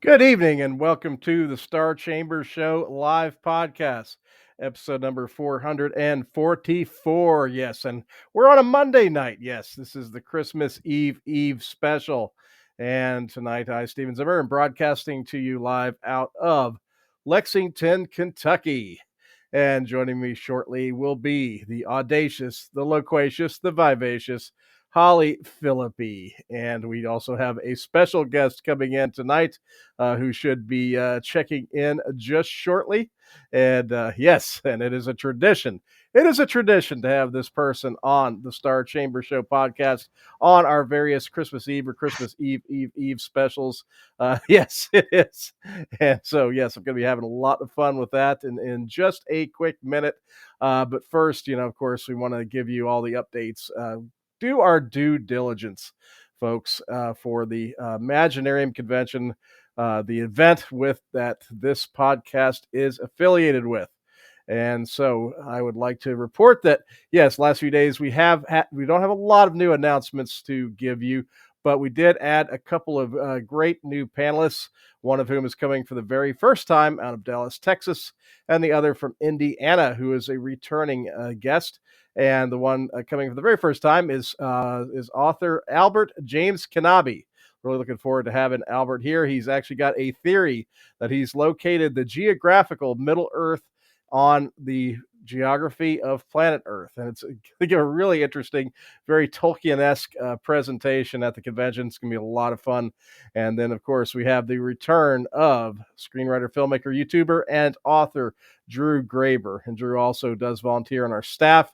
Good evening and welcome to the Star Chamber Show live podcast, episode number 444. Yes, and we're on a Monday night. Yes, this is the Christmas Eve special. And tonight, Steven Zimmer, am broadcasting to you live out of Lexington, Kentucky. And joining me shortly will be the audacious, the loquacious, the vivacious Holly Phillippe. And we also have a special guest coming in tonight who should be checking in just shortly. And yes, and it is a tradition. It is a tradition to have this person on the Star Chamber Show podcast on our various Christmas Eve or Christmas Eve specials. Yes, it is. And so, yes, I'm going to be having a lot of fun with that in just a quick minute. But first, of course, we want to give you all the updates. Do our due diligence, folks, for the Imaginarium Convention, the event with that this podcast is affiliated with. And so I would like to report that, yes, last few days we don't have a lot of new announcements to give you, but we did add a couple of great new panelists, one of whom is coming for the very first time out of Dallas, Texas, and the other from Indiana, who is a returning guest. And the one coming for the very first time is author Albert James Kanabe. Really looking forward to having Albert here. He's actually got a theory that he's located the geographical Middle Earth on the geography of planet Earth. And it's going to give a really interesting, very Tolkien-esque presentation at the convention. It's going to be a lot of fun. And then, of course, we have the return of screenwriter, filmmaker, YouTuber, and author Drew Graber. And Drew also does volunteer on our staff.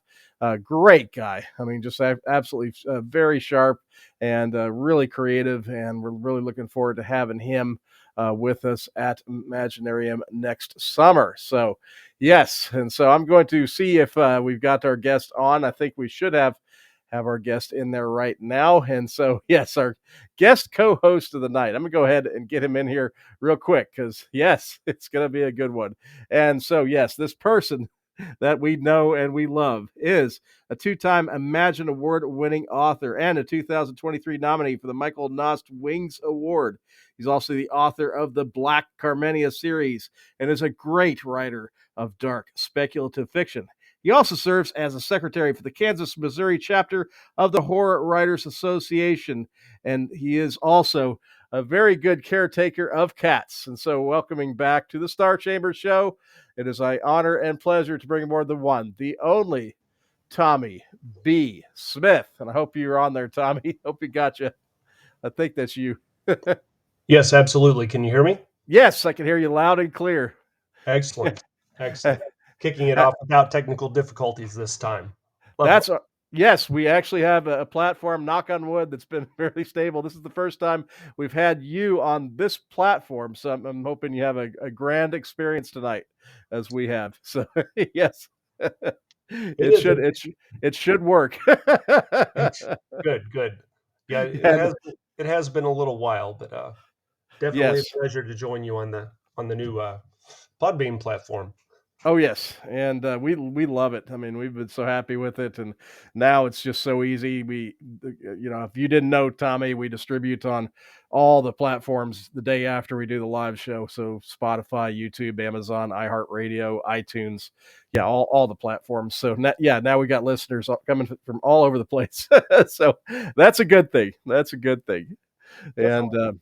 Great guy. I mean, just absolutely very sharp and really creative. And we're really looking forward to having him with us at Imaginarium next summer. So, yes. And so I'm going to see if we've got our guest on. I think we should have our guest in there right now. And so, yes, our guest co-host of the night. I'm going to go ahead and get him in here real quick because, yes, it's going to be a good one. And so, yes, this person that we know and we love is a two-time Imagine Award-winning author and a 2023 nominee for the Michael Nost Wings Award. He's also the author of the Black Carmenia series and is a great writer of dark speculative fiction. He also serves as a secretary for the Kansas, Missouri chapter of the Horror Writers Association, and he is also a very good caretaker of cats. And so welcoming back to the Star Chamber Show, it is my honor and pleasure to bring aboard the one, the only Tommy B. Smith. And I hope you're on there, Tommy. Hope you got you. I think that's you. Yes, absolutely. Can you hear me? Yes, I can hear you loud and clear. Excellent. Excellent. Kicking it off without technical difficulties this time. Lovely. Yes, we actually have a platform, knock on wood, that's been fairly stable. This is the first time we've had you on this platform, so I'm hoping you have a grand experience tonight, as we have. So, yes, it should work. Good. Yeah, it has been a little while, but definitely Yes. a pleasure to join you on the new Podbean platform. Oh yes, and we love it. I mean, we've been so happy with it, and now it's just so easy. If you didn't know, Tommy, we distribute on all the platforms the day after we do the live show. So Spotify, YouTube, Amazon, iHeartRadio, iTunes, yeah, all the platforms. So now we got listeners coming from all over the place. So that's a good thing. That's a good thing. Definitely.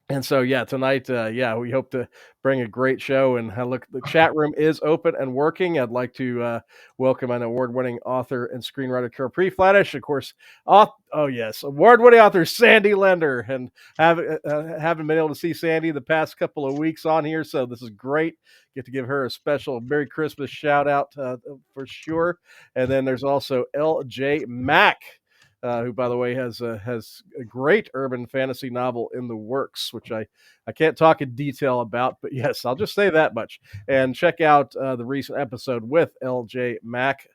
And so, tonight, we hope to bring a great show. And look, the chat room is open and working. I'd like to welcome an award-winning author and screenwriter, Carol Pre-Flattish, of course. Award-winning author Sandy Lender, and haven't been able to see Sandy the past couple of weeks on here, so this is great. Get to give her a special Merry Christmas shout out for sure. And then there's also L.J. Mack. Who, by the way, has a great urban fantasy novel in the works, which I can't talk in detail about, but yes, I'll just say that much. And check out the recent episode with L.J. Mack,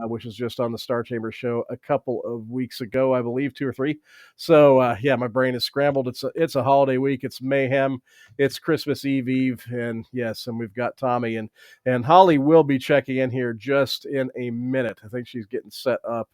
which is just on the Star Chamber Show a couple of weeks ago, I believe, 2 or 3. So, my brain is scrambled. It's a holiday week. It's mayhem. It's Christmas Eve, and yes, and we've got Tommy and Holly will be checking in here just in a minute. I think she's getting set up.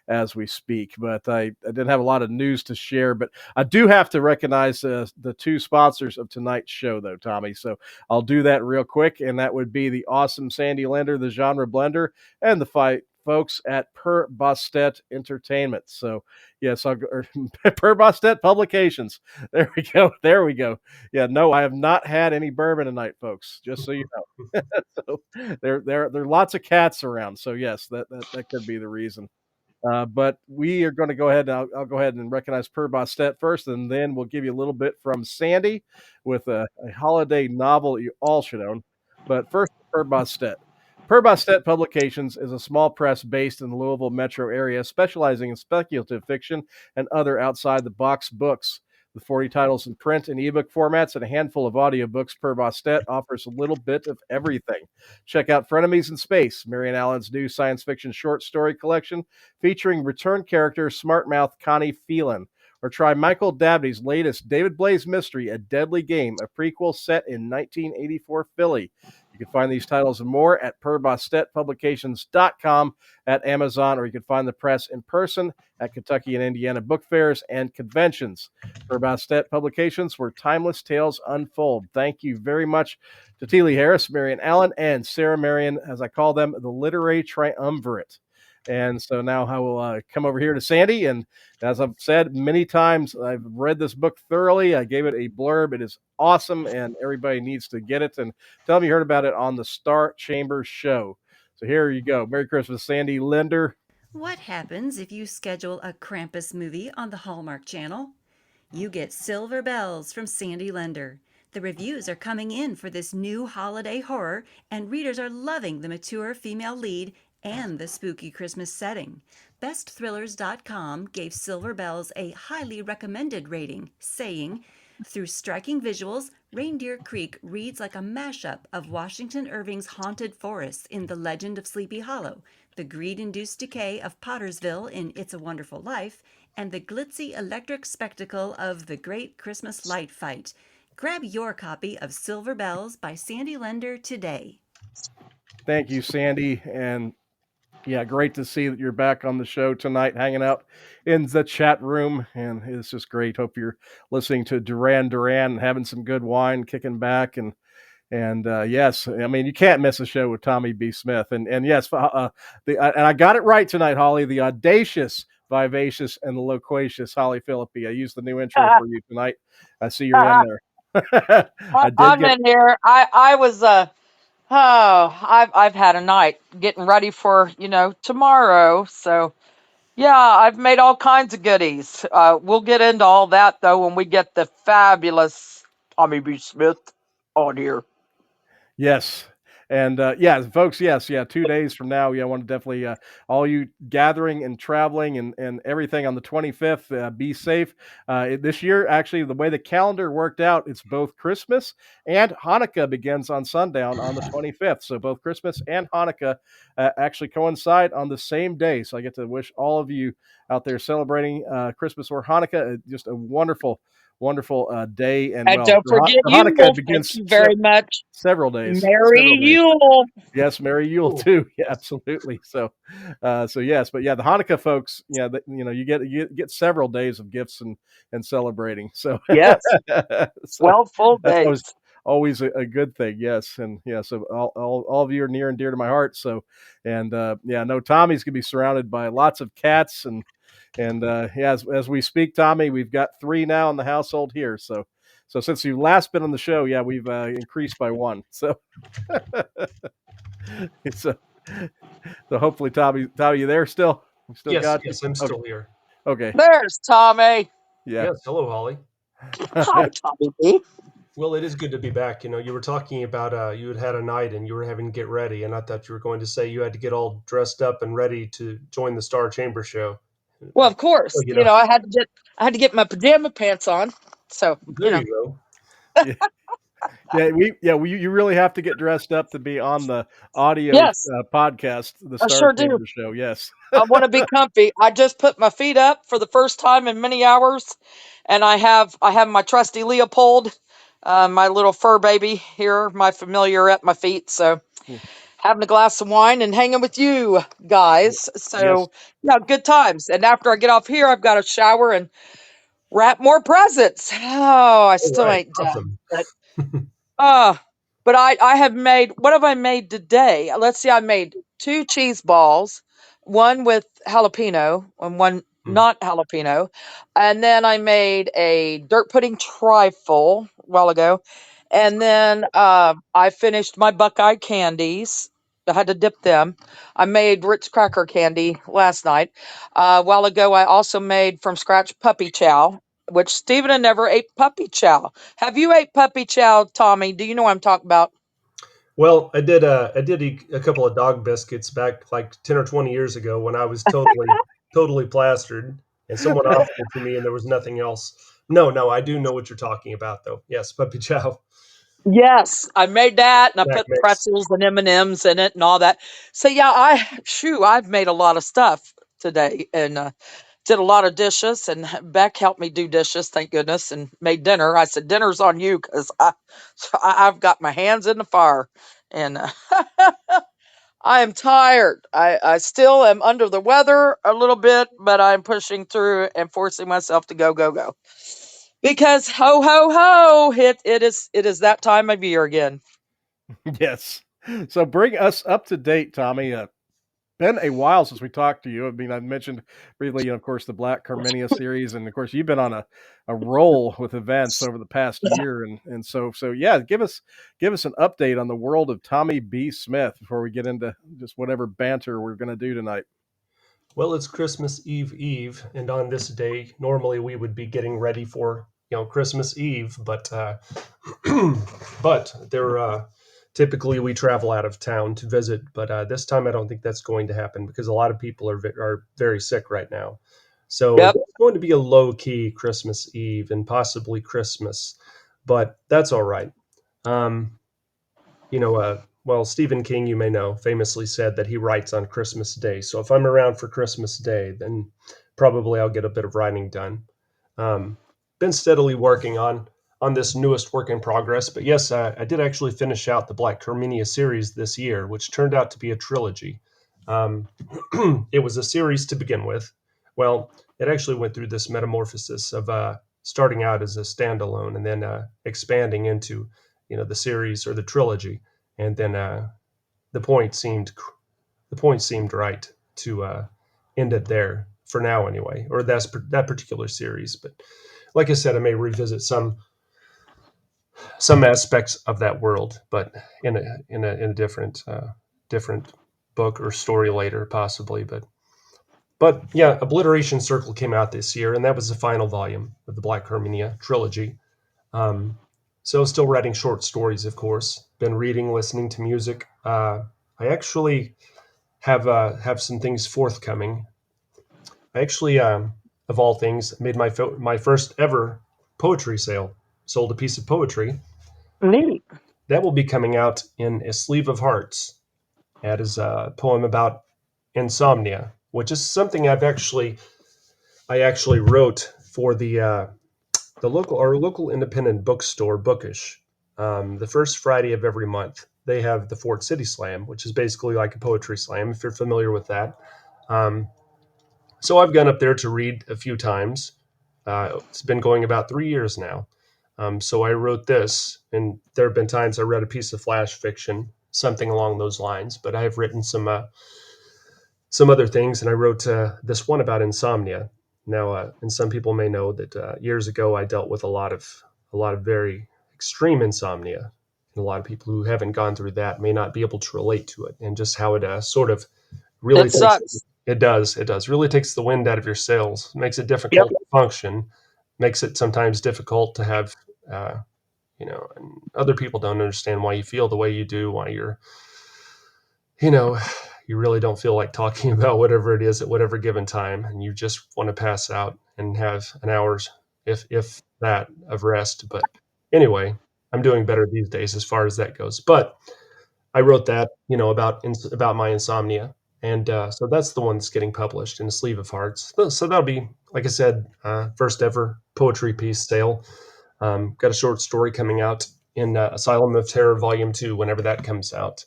as we speak. But I didn't have a lot of news to share. But I do have to recognize the two sponsors of tonight's show, though, Tommy. So I'll do that real quick, and that would be the awesome Sandy Linder, the Genre Blender, and the fight folks at Per Bostet Entertainment. So yes, I'll go, Per Bostet Publications. There we go. There we go. Yeah, no, I have not had any bourbon tonight, folks. Just so you know. So there are lots of cats around. So yes, that could be the reason. But we are going to go ahead. I'll go ahead and recognize Per Bostet first, and then we'll give you a little bit from Sandy with a holiday novel you all should own. But first, Per Bostet. Per Bostet Publications is a small press based in the Louisville metro area, specializing in speculative fiction and other outside the box books. With 40 titles in print and ebook formats and a handful of audiobooks, Per Bostet offers a little bit of everything. Check out Frenemies in Space, Marian Allen's new science fiction short story collection featuring return character Smartmouth Connie Phelan. Or try Michael Dabney's latest David Blaze mystery, A Deadly Game, a prequel set in 1984 Philly. You can find these titles and more at perbostetpublications.com, at Amazon, or you can find the press in person at Kentucky and Indiana book fairs and conventions. Per Bostet Publications, where timeless tales unfold. Thank you very much to Teely Harris, Marian Allen, and Sarah Marion, as I call them, the literary triumvirate. And so now I will come over here to Sandy. And as I've said many times, I've read this book thoroughly. I gave it a blurb. It is awesome, and everybody needs to get it. And tell me you heard about it on the Star Chamber show. So here you go. Merry Christmas, Sandy Linder. What happens if you schedule a Krampus movie on the Hallmark Channel? You get Silver Bells from Sandy Linder. The reviews are coming in for this new holiday horror, and readers are loving the mature female lead and the spooky Christmas setting. BestThrillers.com gave Silver Bells a highly recommended rating, saying, "Through striking visuals, Reindeer Creek reads like a mashup of Washington Irving's haunted forests in The Legend of Sleepy Hollow, the greed-induced decay of Pottersville in It's a Wonderful Life, and the glitzy electric spectacle of The Great Christmas Light Fight." Grab your copy of Silver Bells by Sandy Linder today. Thank you, Sandy. And yeah, great to see that you're back on the show tonight, hanging out in the chat room. And it's just great. Hope you're listening to Duran Duran and having some good wine, kicking back. And yes, I mean, you can't miss a show with Tommy B. Smith. And yes, and I got it right tonight, Holly, the audacious, vivacious, and the loquacious Holly Phillippe. I used the new intro for you tonight. I see you're in there. I did I'm get. in here. I was I've had a night getting ready for tomorrow. So yeah, I've made all kinds of goodies. We'll get into all that though when we get the fabulous Tommy B. Smith on here. Yes. And yeah, folks, yes, yeah, 2 days from now, yeah, I want to definitely, all you gathering and traveling and everything on the 25th, be safe. This year, actually, the way the calendar worked out, it's both Christmas and Hanukkah begins on sundown on the 25th. So both Christmas and Hanukkah actually coincide on the same day. So I get to wish all of you out there celebrating Christmas or Hanukkah just a wonderful, wonderful day. And And well, don't forget Hanukkah Yule. Thank begins you very much. several days. Several Merry days. Yule. Yes, Merry Yule Cool. too. Yeah, absolutely. So, so yes, but yeah, the Hanukkah folks, yeah, you get several days of gifts and celebrating. So, Yes. so 12 full that's days. always a good thing. Yes, and yeah, so all of you are near and dear to my heart. So, and yeah, no, Tommy's gonna be surrounded by lots of cats and yeah, as we speak, Tommy, we've got 3 now in the household here. So since you've last been on the show, yeah, we've increased by 1. So. so, so hopefully, Tommy, you there still? We still Yes, got you? yes, I'm Okay. still here. Okay. There's Tommy. Yeah. Yes, hello, Holly. Hi, Tommy B. Well, it is good to be back. You were talking about you had a night and you were having to get ready, and I thought you were going to say you had to get all dressed up and ready to join the Star Chamber show. Well, of course. Well, you know, I had to get my pajama pants on. So, there you go. Yeah. You really have to get dressed up to be on the audio yes, podcast, the I Star sure do. Chamber show. Yes. I want to be comfy. I just put my feet up for the first time in many hours, and I have my trusty Leopold, my little fur baby here, my familiar at my feet. So having a glass of wine and hanging with you guys. Yes. So, yeah, good times. And after I get off here, I've got to shower and wrap more presents. Oh, I All still right. ain't done. Awesome. But uh but I have made, what have I made today? Let's see, I made two cheese balls, one with jalapeno and one Hmm. not jalapeno. And then I made a dirt pudding trifle a while ago. And then I finished my Buckeye candies. I had to dip them. I made Ritz cracker candy last night. A while ago, I also made from scratch puppy chow, which Stephen had never ate puppy chow. Have you ate puppy chow, Tommy? Do you know what I'm talking about? Well, I did eat a couple of dog biscuits back like 10 or 20 years ago when I was totally plastered, and someone offered it to me and there was nothing else. No, no, I do know what you're talking about though. Yes, puppy chow Yes, I made that, and I snack put mix. pretzels and M&Ms in it and all that. So yeah, I've made a lot of stuff today, and did a lot of dishes, and Beck helped me do dishes, thank goodness, and made dinner. I said, dinner's on you because I've got my hands in the fire, and I am tired. I still am under the weather a little bit, but I'm pushing through and forcing myself to go, go, go. Because ho ho ho, it is that time of year again. Yes. So bring us up to date, Tommy. Been a while since we talked to you. I mean, I mentioned briefly, of course, the Black Carminia series, and of course, you've been on a roll with events over the past year, and so yeah, give us an update on the world of Tommy B. Smith before we get into just whatever banter we're going to do tonight. Well, it's Christmas Eve, and on this day, normally we would be getting ready for Christmas Eve, but but there typically we travel out of town to visit, but this time I don't think that's going to happen because a lot of people are very sick right now. So Yep. it's going to be a low key Christmas Eve and possibly Christmas, but that's all right. Um, well, Stephen King, you may know, famously said that he writes on Christmas Day. So if I'm around for Christmas Day, then probably I'll get a bit of writing done. Um, been steadily working on this newest work in progress, but yes, I did actually finish out the Black Carminia series this year, which turned out to be a trilogy. Um, it was a series to begin with. Well, it actually went through this metamorphosis of starting out as a standalone and then expanding into the series or the trilogy, and then the point seemed the point seemed right to end it there for now anyway, or that particular series. But like I said, I may revisit some aspects of that world, but in a different book or story later, possibly. But yeah, Obliteration Circle came out this year, and that was the final volume of the Black Hermenia trilogy. Um, so still writing short stories, of course. Been reading, listening to music. I actually have some things forthcoming. I actually, of all things, made my first ever poetry sale. Sold a piece of poetry Neat. that will be coming out in A Sleeve of Hearts. That is a poem about insomnia, which is something I actually wrote for the local independent bookstore Bookish. The first Friday of every month, they have the Fort City Slam, which is basically like a poetry slam, if you're familiar with that. Um, so I've gone up there to read a few times. It's been going about 3 years now. So I wrote this, and there have been times I read a piece of flash fiction, something along those lines. But I have written some other things, and I wrote this one about insomnia. Now, and some people may know that years ago I dealt with a lot of very extreme insomnia, and a lot of people who haven't gone through that may not be able to relate to it, and just how it sort of really It takes sucks. it does really takes the wind out of your sails, makes it Yep. difficult to function, makes it sometimes difficult to have. Uh, and other people don't understand why you feel the way you do, why you know, you really don't feel like talking about whatever it is at whatever given time, and you just want to pass out and have an hour's, if that, of rest. But anyway, I'm doing better these days as far as that goes. But I wrote that, about my insomnia, and so that's the one that's getting published in a sleeve of hearts. So that'll be, like I said, first ever poetry piece sale. Got a short story coming out in Asylum of Terror Volume 2 whenever that comes out.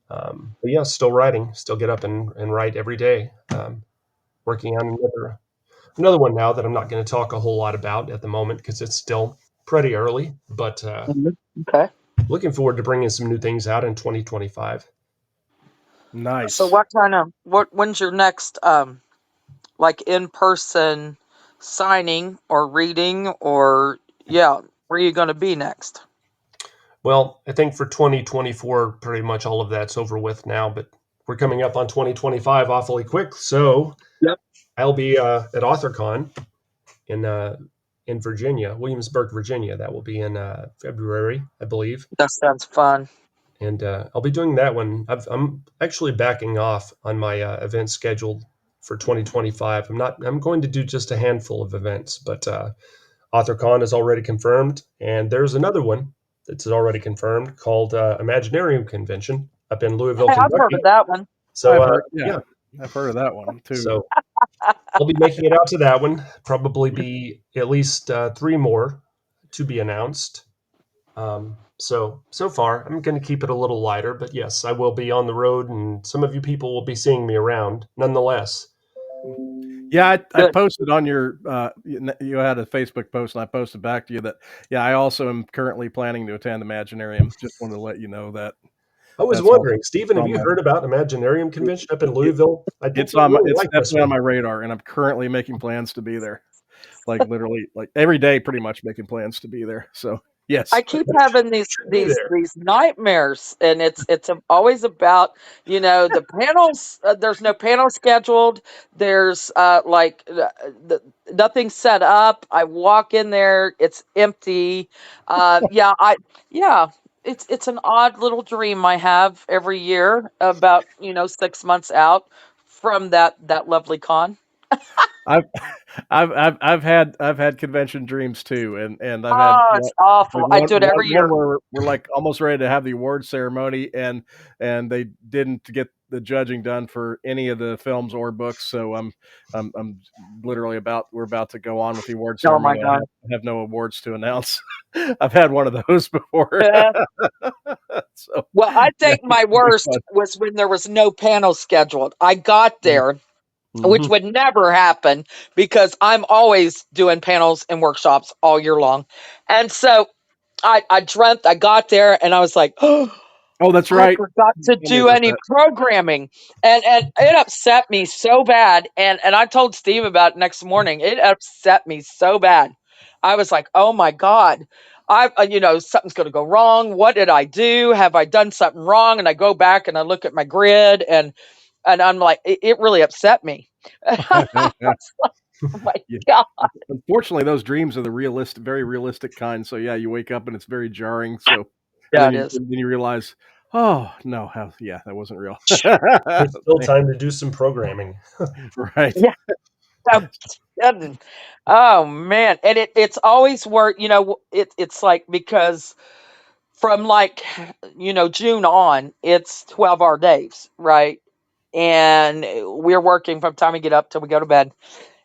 But yeah, still writing, still get up and write every day. Working on another one now that I'm not going to talk a whole lot about at the moment because it's still pretty early. But Mhm. Okay. looking forward to bringing some new things out in 2025. So Nice. what kind of when's your next like in person signing or reading or yeah, where are you going to be next? Well, I think for 2024, pretty much all of that's over with now, but we're coming up on 2025 awfully quick. So Yep. I'll be at AuthorCon in uh, in Virginia, Williamsburg, Virginia. That will be in February, I believe. That sounds fun. And I'll be doing that one. I'm actually backing off on my event scheduled for 2025. I'm going to do just a handful of events, but AuthorCon is already confirmed, and there's another one that's already confirmed called Imaginarium Convention up in Louisville, Hey, I've heard Kentucky. of that one. So I've heard, yeah, yeah, I've heard of that one too. so I'll be making it out to that one. Probably be at least three more to be announced. So far, I'm going to keep it a little lighter, but yes, I will be on the road, and some of you people will be seeing me around, nonetheless. Yeah, I Good. posted on your you had a Facebook post, and I posted back to you that yeah, I also am currently planning to attend Imaginarium. Just wanted to let you know that I was that's all wondering, Stephen, have on you my heard about Imaginarium Convention up in it, Louisville? I think it's you'll on my, really it's like this definitely on one. my radar, and I'm currently making plans to be there. Like literally, like every day, pretty much making plans to be there. So I yes, keep having these Should be these there. these nightmares, and always about the panels. There's no panel scheduled. There's nothing set up. I walk in there, it's empty. Yeah, yeah. It's an odd little dream I have every year about 6 months out from that lovely con. I've I've had convention dreams too, and I've had Oh, like it's awful. I one do it every one year. where we're like almost ready to have the award ceremony, and they didn't get the judging done for any of the films or books. So I'm literally we're about to go on with the award Oh my ceremony. god. I have no awards to announce. I've had one of those before, so Well, I yeah, think my it'll be worst fun. was when there was no panel scheduled. I got there, which Mm-hmm. would never happen because I'm always doing panels and workshops all year long. And so I dreamt I got there and I was like, oh, Oh, that's I right. forgot You to told me do about any that. programming. And it upset me so bad. And I told Steve about it next morning. It upset me so bad. I was like, oh my God. Something's going to go wrong. What did I do? Have I done something wrong? And I go back and I look at my grid and I'm like, it really upset me. Oh my Yeah. God. Unfortunately, those dreams are the realistic, very realistic kind. So yeah, you wake up and it's very jarring. So, Yeah, it is. and then you realize, oh no, yeah, that wasn't real. There's still time to do some programming. Right. Yeah. No kidding. Oh man. And it's always work, it's like because from like, June on, it's 12-hour days, right? And we're working from time we get up till we go to bed.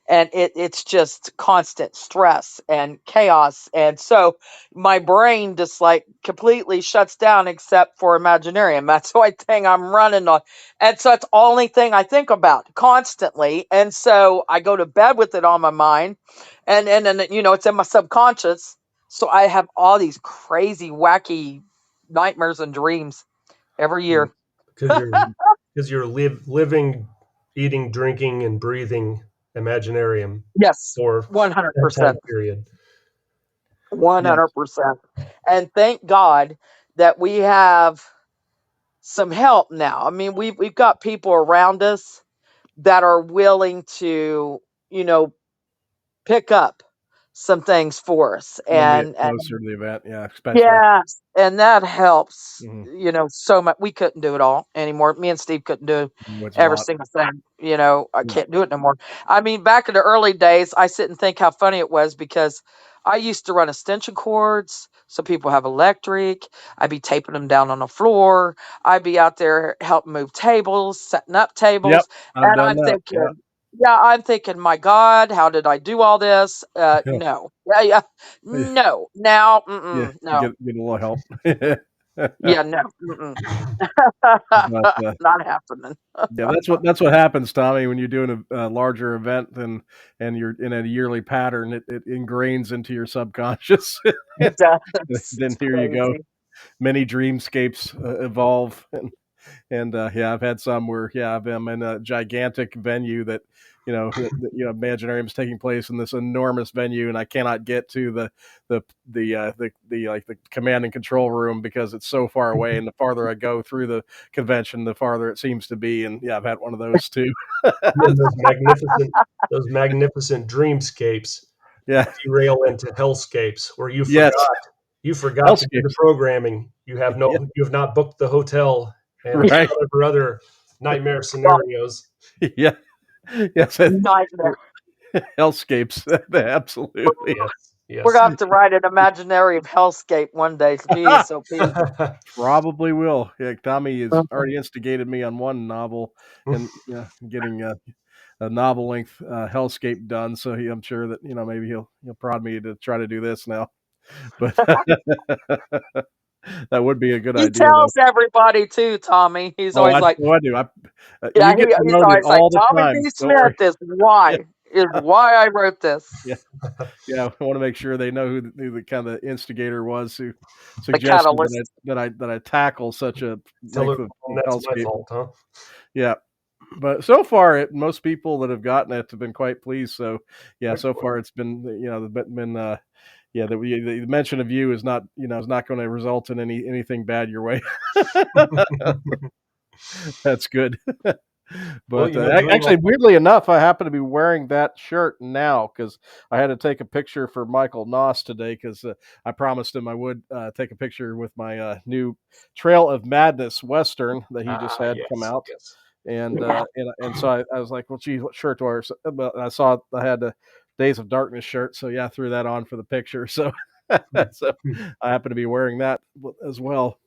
And it's just constant stress and chaos. And so my brain just like completely shuts down except for Imaginarium. That's the only thing I'm running on. And so it's the only thing I think about constantly. And so I go to bed with it on my mind. And it's in my subconscious. So I have all these crazy, wacky nightmares and dreams every year. because you're living, eating, drinking, and breathing Imaginarium Yes, for that time 100%. period. Yes. 100%. And thank God that we have some help now. I mean, we've got people around us that are willing to, you know, pick up some things for us. When we get And closer to the event, yeah, especially. yes, and that helps, Mm-hmm. so much. We couldn't do it all anymore. Me and Steve couldn't do It's a every lot. single thing. I can't do it no more. I mean, back in the early days, I sit and think how funny it was because I used to run extension cords so people have electric. I'd be taping them down on the floor. I'd be out there helping move tables, setting up Yep, tables. I've And done I'm that. Yeah. thinking, yeah, I'm thinking, my God, how did I do all this? No. Yeah, yeah. Yeah. No. Now, Yeah. no. Get a little help. Yeah, no. Mm-mm. But Not happening. yeah, that's what happens, Tommy, when you're doing a larger event and you're in a yearly pattern. It ingrains into your subconscious. It does. Then It's here you go. crazy. Many dreamscapes evolve, and yeah, I've had some where I'm in a gigantic venue that Imaginarium's taking place in this enormous venue, and I cannot get to the command and control room because it's so far away, and the farther I go through the convention, the farther it seems to be. And yeah, I've had one of those too. And then those magnificent dreamscapes Yeah, derail into hellscapes where yes, you forgot to do the hellscapes. programming. Yeah, You have not booked the hotel and right. whatever other nightmare Well, scenarios. Yeah, yes, nightmare. hellscapes. Absolutely. Yes, We're yes. gonna have to write an imaginary hellscape one day. Jeez, so Probably will. Yeah, Tommy has already instigated me on one novel, and getting a novel length hellscape done. So I'm sure that maybe he'll prod me to try to do this now. But that would be a good he idea, though. tells everybody too, Tommy. He's Oh, always like, I do. yeah, You get he's promoted always like, all the Tommy B. time. Don't Smith worry. Yeah, is why I wrote this. yeah, yeah. I want to make sure they know who the kind of instigator was who The suggested catalyst. that I tackle such a Tell length of everyone that's my hellscape. fault, huh? Yeah. But so far, most people that have gotten it have been quite pleased. So, yeah, so Excellent. far it's been, yeah, the mention of you is not, is not going to result in anything bad your way. That's good. Well, But during actually, all weirdly enough, I happen to be wearing that shirt now because I had to take a picture for Michael Noss today because I promised him I would take a picture with my new Trail of Madness Western that he just had come yes, out. yes. And so I was like, well, geez, what shirt do I wear? So, but I saw I had the Days of Darkness shirt, so yeah, I threw that on for the picture. So so I happen to be wearing that as well.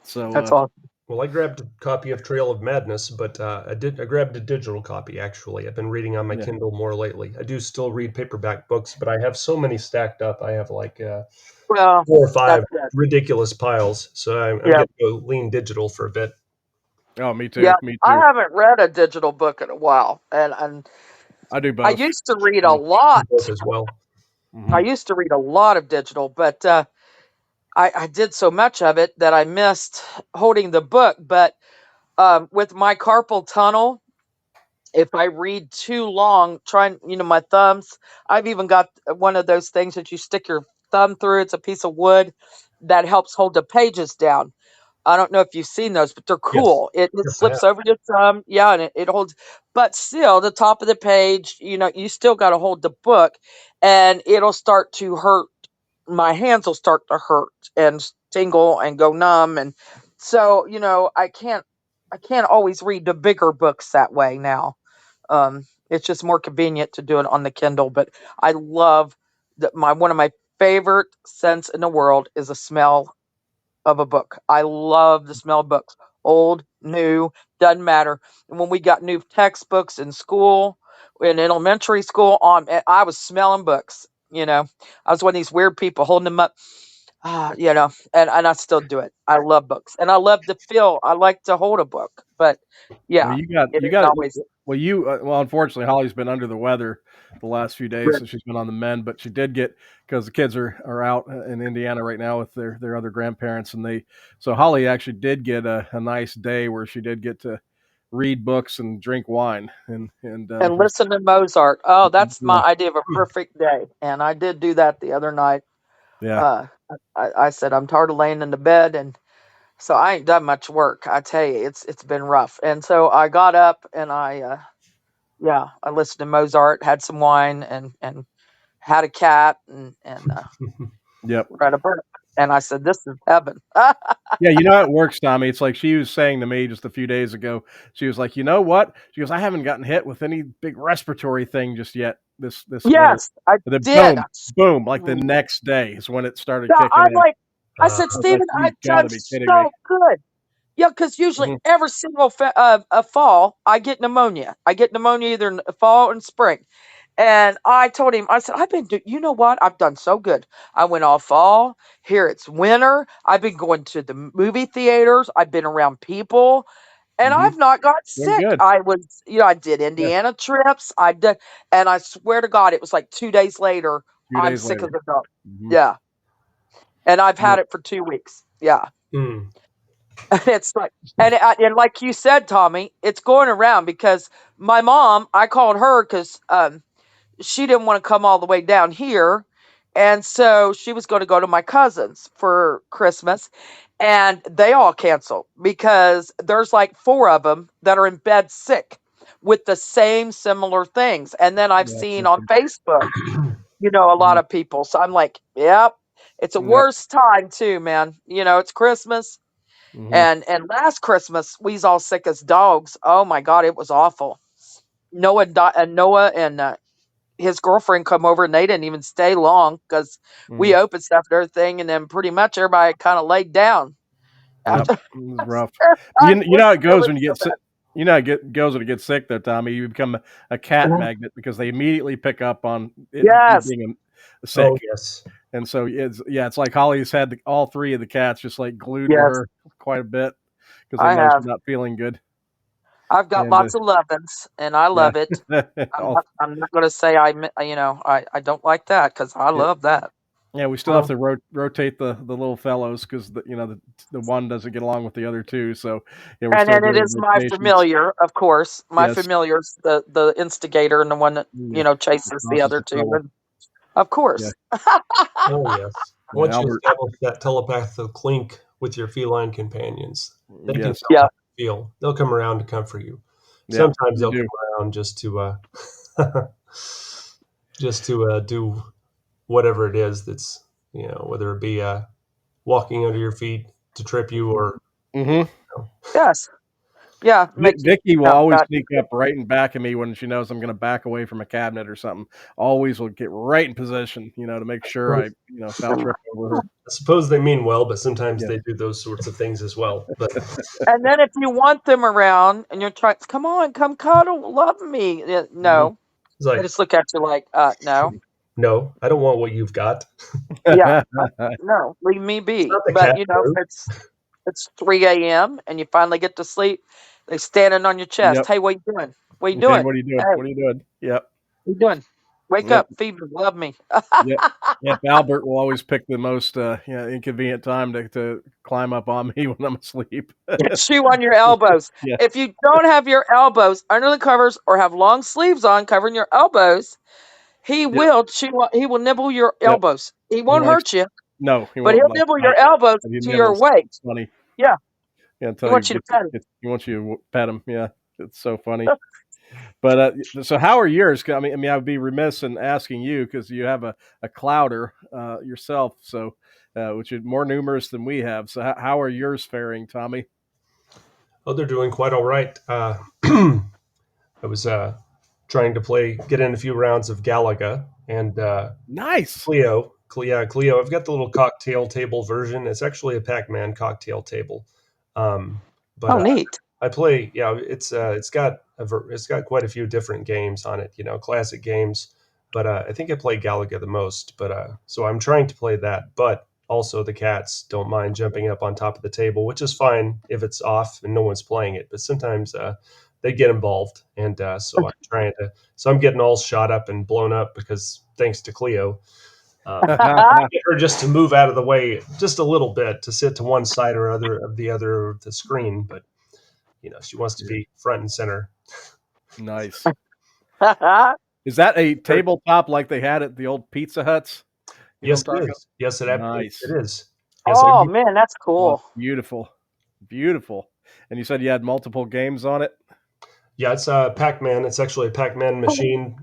So That's all. Well, I grabbed a copy of Trail of Madness, but I grabbed a digital copy actually. I've been reading on my yeah, Kindle more lately. I do still read paperback books, but I have so many stacked up. I have like Well, 4 or 5 that's good. ridiculous piles. So I'm Yeah. going to go lean digital for a bit. oh, Yeah. me I too. haven't read a digital book in a while. And I do I both. used to read a Yeah. I do both lot. as well. Hmm. I used to read a lot of digital, but I did so much of it that I missed holding the book. But with my carpal tunnel, if I read too long, trying, my thumbs, I've even got one of those things that you stick your thumb through. It's a piece of wood that helps hold the pages down. I don't know if you've seen those, but they're Yes, cool. It yes, I have. slips over your thumb. Yeah, and it holds, but still, the top of the page, you still got to hold the book and it'll start to hurt. My hands will start to hurt and tingle and go numb. And so, I can't always read the bigger books that way now. It's just more convenient to do it on the Kindle. But I love that one of my favorite scents in the world is the smell of a book. I love the smell of books. Old, new, doesn't matter. And when we got new textbooks in school, in elementary school, I was smelling books. I was one of these weird people holding them up. And I still do it. I love books, and I love the feel. I like to hold a book, but Well, yeah, it you isn't got it. always. Well, unfortunately, Holly's been under the weather the last few days, so she's been on the mend. But she did get because the kids are out in Indiana right now with their other grandparents, and so Holly actually did get a nice day where she did get to read books and drink wine, and And listen to Mozart. Oh, that's yeah, my idea of a perfect day. And I did do that the other night. yeah. Uh, I said I'm tired of laying in the bed, and so I ain't done much work. I tell you, it's been rough. And so I got up and I listened to Mozart, had some wine, and had a cat, and Yep. read a book. And I said, "This is heaven." Yeah, you know how it works, Tommy. It's like she was saying to me just a few days ago. She was like, "You know what?" She goes, "I haven't gotten hit with any big respiratory thing just yet this winter." Yes, I And then did. boom, like the next day is when it started Yeah, kicking in. I said, I was like, Stephen, "You've I've got done to be kidding me!" so good. Yeah, because usually Mhm. every single fall, I get pneumonia. I get pneumonia either in the fall and spring. And I told him, I said, you know what? I've done so good. I went all fall. Here it's winter. I've been going to the movie theaters. I've been around people and Mm-hmm. I've not got Doing sick. good. I was, I did Yeah. Indiana trips. I did, and I swear to God, it was like 2 days later, A few I'm days sick later. as a dog. Mm-hmm. Yeah. And I've had Yep. it for 2 weeks. Yeah. Mm. And it's like, and like you said, Tommy, it's going around because my mom, I called her because, she didn't want to come all the way down here. And so she was going to go to my cousins for Christmas. And they all canceled because there's like four of them that are in bed sick with the same similar things. And then I've Yeah. seen on Facebook, a lot Mhm. of people. So I'm like, yep, it's a Yep. worst time too, man. It's Christmas. Mm-hmm. And last Christmas, we was all sick as dogs. Oh my God, it was awful. Noah and his girlfriend come over and they didn't even stay long because we Mm. opened stuff and everything, and then pretty much everybody kind of laid down Yep. after It was rough. I You was know how it goes feeling when you so get sick. You know how it goes when you get sick, though, Tommy. You become a cat bad. magnet because they immediately pick up on it, you Yes, being Oh sick. yes. And so it's like Holly's had all three of the cats just like glued to yes, her quite a bit because they I know she's have. not feeling good. I've got And lots of lovins, and I yeah, love it. I'm all, not. I'm not going to say I don't like that because I yeah, love that. yeah. We still have Well, to rotate the little fellows because the one doesn't get along with the other two. So yeah, we're And still then it doing is my rotations. familiar, of course. My Yes, familiar's the instigator and the one that yeah, chases the causes other the two. trouble. And of Yeah, course, oh yes. yeah, Once you Albert. establish that telepathic link with your feline companions, they can Yes, tell yeah. how you feel. They'll come around to comfort you. yeah, Sometimes they they'll do. come around just to just to do whatever it is that's whether it be walking under your feet to trip you or Mm-hmm. Yes, yeah. Make you Vicky will count always that. sneak up right in back of me when she knows I'm going to back away from a cabinet or something. Always will get right in position, to make sure I, foul trip over her. I suppose they mean well, but sometimes Yeah. they do those sorts of things as well. But And then if you want them around and you're trying, come on, come cuddle, love me. Mhm. No, it's they like, just look at you like, no, no, I don't want what you've got. yeah, no, leave me It's be. not the But cat if food. it's 3 a.m. and you finally get to sleep, they standing on your chest. Yep. Hey, what you doing? What you Hey, doing? what are you doing? Hey, What are you doing? Yep. what you doing? Wake Yep. up, feed me, love me. Yep. Yep. Albert will always pick the most inconvenient time to climb up on me when I'm asleep. Chew on your elbows. Yeah. If you don't have your elbows under the covers or have long sleeves on covering your elbows, he Yep. will chew. He will nibble your Yep. elbows. He He won't likes. hurt you, No, he but won't he'll like nibble your bite, elbows but he to your nibbles. weight. It's funny. Yeah, Yeah, he until wants you to pet him. he wants you to pet him. Yeah, it's so funny. But so how are yours? I mean, I would be remiss in asking you because you have a clouder yourself, so which is more numerous than we have. So how are yours faring, Tommy? Oh, they're doing quite all right. I was trying to get in a few rounds of Galaga and Nice. Clio. I've got the little cocktail table version. It's actually a Pac-Man cocktail table. Um, but Oh, neat. I play. Yeah, it's got quite a few different games on it. Classic games. But I think I play Galaga the most. But so I'm trying to play that. But also the cats don't mind jumping up on top of the table, which is fine if it's off and no one's playing it. But sometimes they get involved, and So I'm getting all shot up and blown up because thanks to Cleo. Get her just to move out of the way just a little bit to sit to one side or other of the screen, but she wants to Yeah, be front and center. nice. Is that a tabletop like they had at the old Pizza Huts? You know Yes, what I'm it talking is. Yes, about? it is. Yes, Oh man, that's Oh, cool. beautiful, beautiful. And you said you had multiple games on it. yeah. It's Pac-Man. It's actually a Pac-Man machine,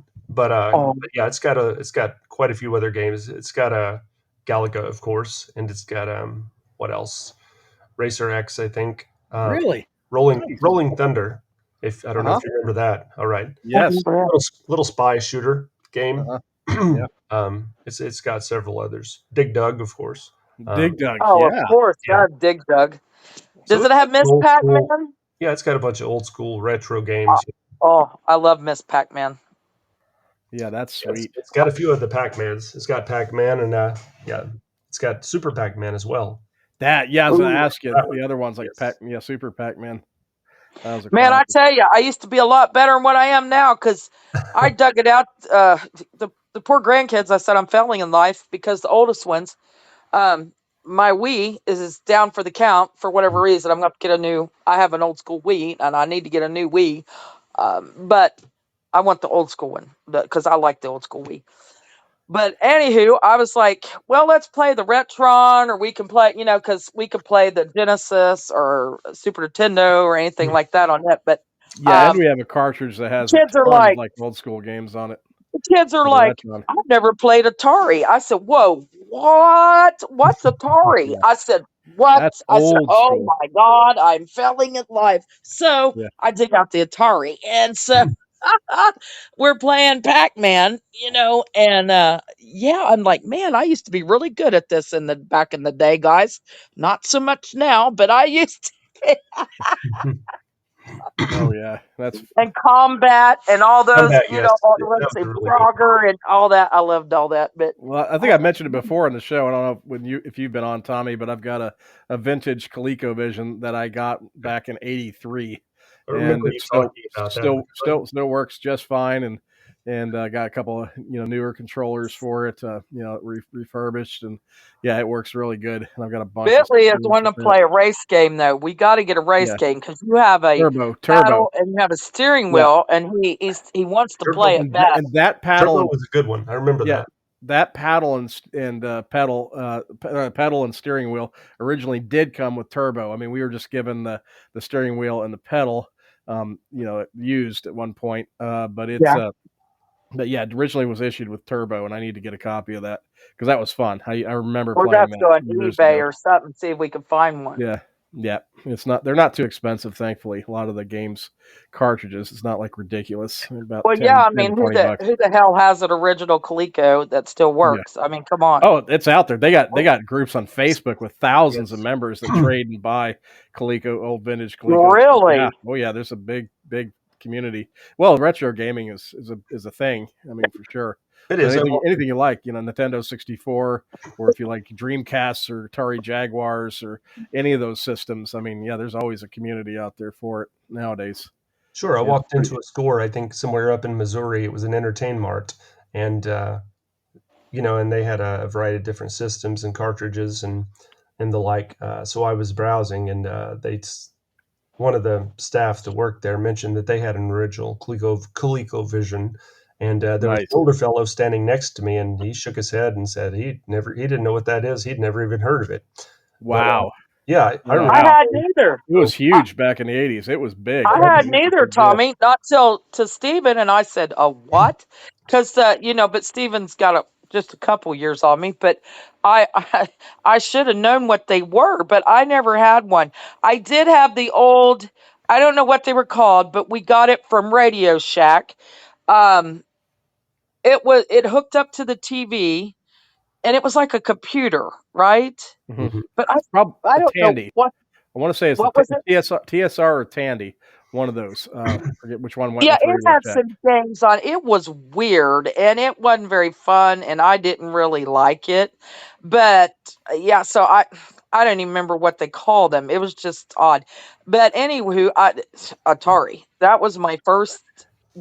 Oh, but yeah, it's got quite a few other games. It's got a Galaga, of course, and it's got what else? Racer X, I think. Really? Nice. Rolling Thunder. If I Uh don't know huh. if you remember that. All right. Yes. yeah. Little spy shooter Uh game. huh. Yeah. It's got several others. Dig Dug, of course. Dig Dug. Oh, of Yeah. course. Yeah. God, Dig Dug. So Does it's it got have some Miss old school. Pac-Man? Yeah, it's got a bunch of old school retro Oh, games. oh, I love Miss Pac-Man. Yeah, that's sweet. It's got a few of the Pac-Mans. It's got Pac-Man and it's got Super Pac-Man as well. That I was going to Ooh. ask you. That one, The other ones like yes. Super Pac-Man. That was a Man, I classic. tell you, I used to be a lot better than what I am now because I dug it out. The poor grandkids, I said I'm failing in life because the oldest ones, um, my Wii is down for the count for whatever reason. I'm going to get a new. I have an old school Wii, and I need to get a new Wii. But I want the old school one because I like the old school Wii. But anywho, I was like, well, let's play the Retron, or we can play, because we could play the Genesis or Super Nintendo or anything like that on it. But Yeah, and um, we have a cartridge that has a kids are ton of like, like old school games on it the kids are for the like, Retron. I've never played Atari. I said, whoa, what? What's Atari? Yeah, I said, what? that's I said, old oh school. my God, I'm failing at life. So Yeah. I dig out the Atari. And so we're playing Pac-Man, and yeah, I'm like, man, I used to be really good at this back in the day, guys. Not so much now, but I used to. Oh yeah, that's And Combat and all those, Combat, yes, that let's was say a really good one. Frogger and all that. I loved all that, but well. I think I mentioned it before on the show. I don't know if you've been on, Tommy, but I've got a vintage ColecoVision that I got back in '83, I and remember it you talking about that. still works just fine, and got a couple of newer controllers for it, refurbished, and yeah, it works really good. And I've got a bunch of Billy is games wanting with to it. play a race game though. We got to get a race Yeah, game because you have a turbo. paddle and you have a steering Yeah, wheel, and he wants to play Turbo, it bad. and that paddle Turbo and was a good one. I remember yeah, that. that paddle pedal and steering wheel originally did come with turbo. I mean, we were just given the steering wheel and the pedal, used at one point. Yeah, But yeah, it originally was issued with turbo, and I need to get a copy of that because that was fun. I remember we're gonna playing have to that go on years eBay ago. or something see if we can find one. Yeah, yeah, they're not too expensive, thankfully. A lot of the games cartridges, it's not like ridiculous, about Well, yeah, 10, I 10 to mean, 20 bucks. who the hell has an original Coleco that still Yeah. works? I mean, come on. Oh, it's out there. They got groups on Facebook with thousands of Yes. members that trade and buy old vintage Coleco. Yeah. Really? Oh yeah, there's a big community. Well, retro gaming is a thing. I mean, for sure. It So is. anything you like, Nintendo 64, or if you like Dreamcasts or Atari Jaguars or any of those systems. I mean, yeah, there's always a community out there for it nowadays. Sure. I Yeah, it's walked into a store, I think somewhere up in Missouri. It was an Entertain Mart, and and they had a variety of different systems and cartridges and the like. So I was browsing, and one of the staff that worked there mentioned that they had an original ColecoVision, and there was an nice. older fellow standing next to me, and he shook his head and said he didn't know what that is. He'd never even heard of it. But Wow. yeah, I Yeah. remember I Wow. had neither. It was I, huge back in the '80s. It was big. I I mean, had it was a neither, big deal. Tommy, not till to Stephen, and I said, "A what?" Because but Stephen's got just a couple years on me, but I I, I should have known what they were, but I never had one. I did have the old. I don't know what they were called, but we got it from Radio Shack. Um, it hooked up to the TV, and it was like a computer, right? Mhm. Mhm. But Prob I a don't know Tandy. what I want to say it's what was it. TSR or Tandy, one of those. Forget which one went Yeah, with it Radio had Shack. some things on. It was weird and it wasn't very fun and I didn't really like it. But yeah, so I don't even remember what they called them. It was just odd. But anywho, Atari. That was my first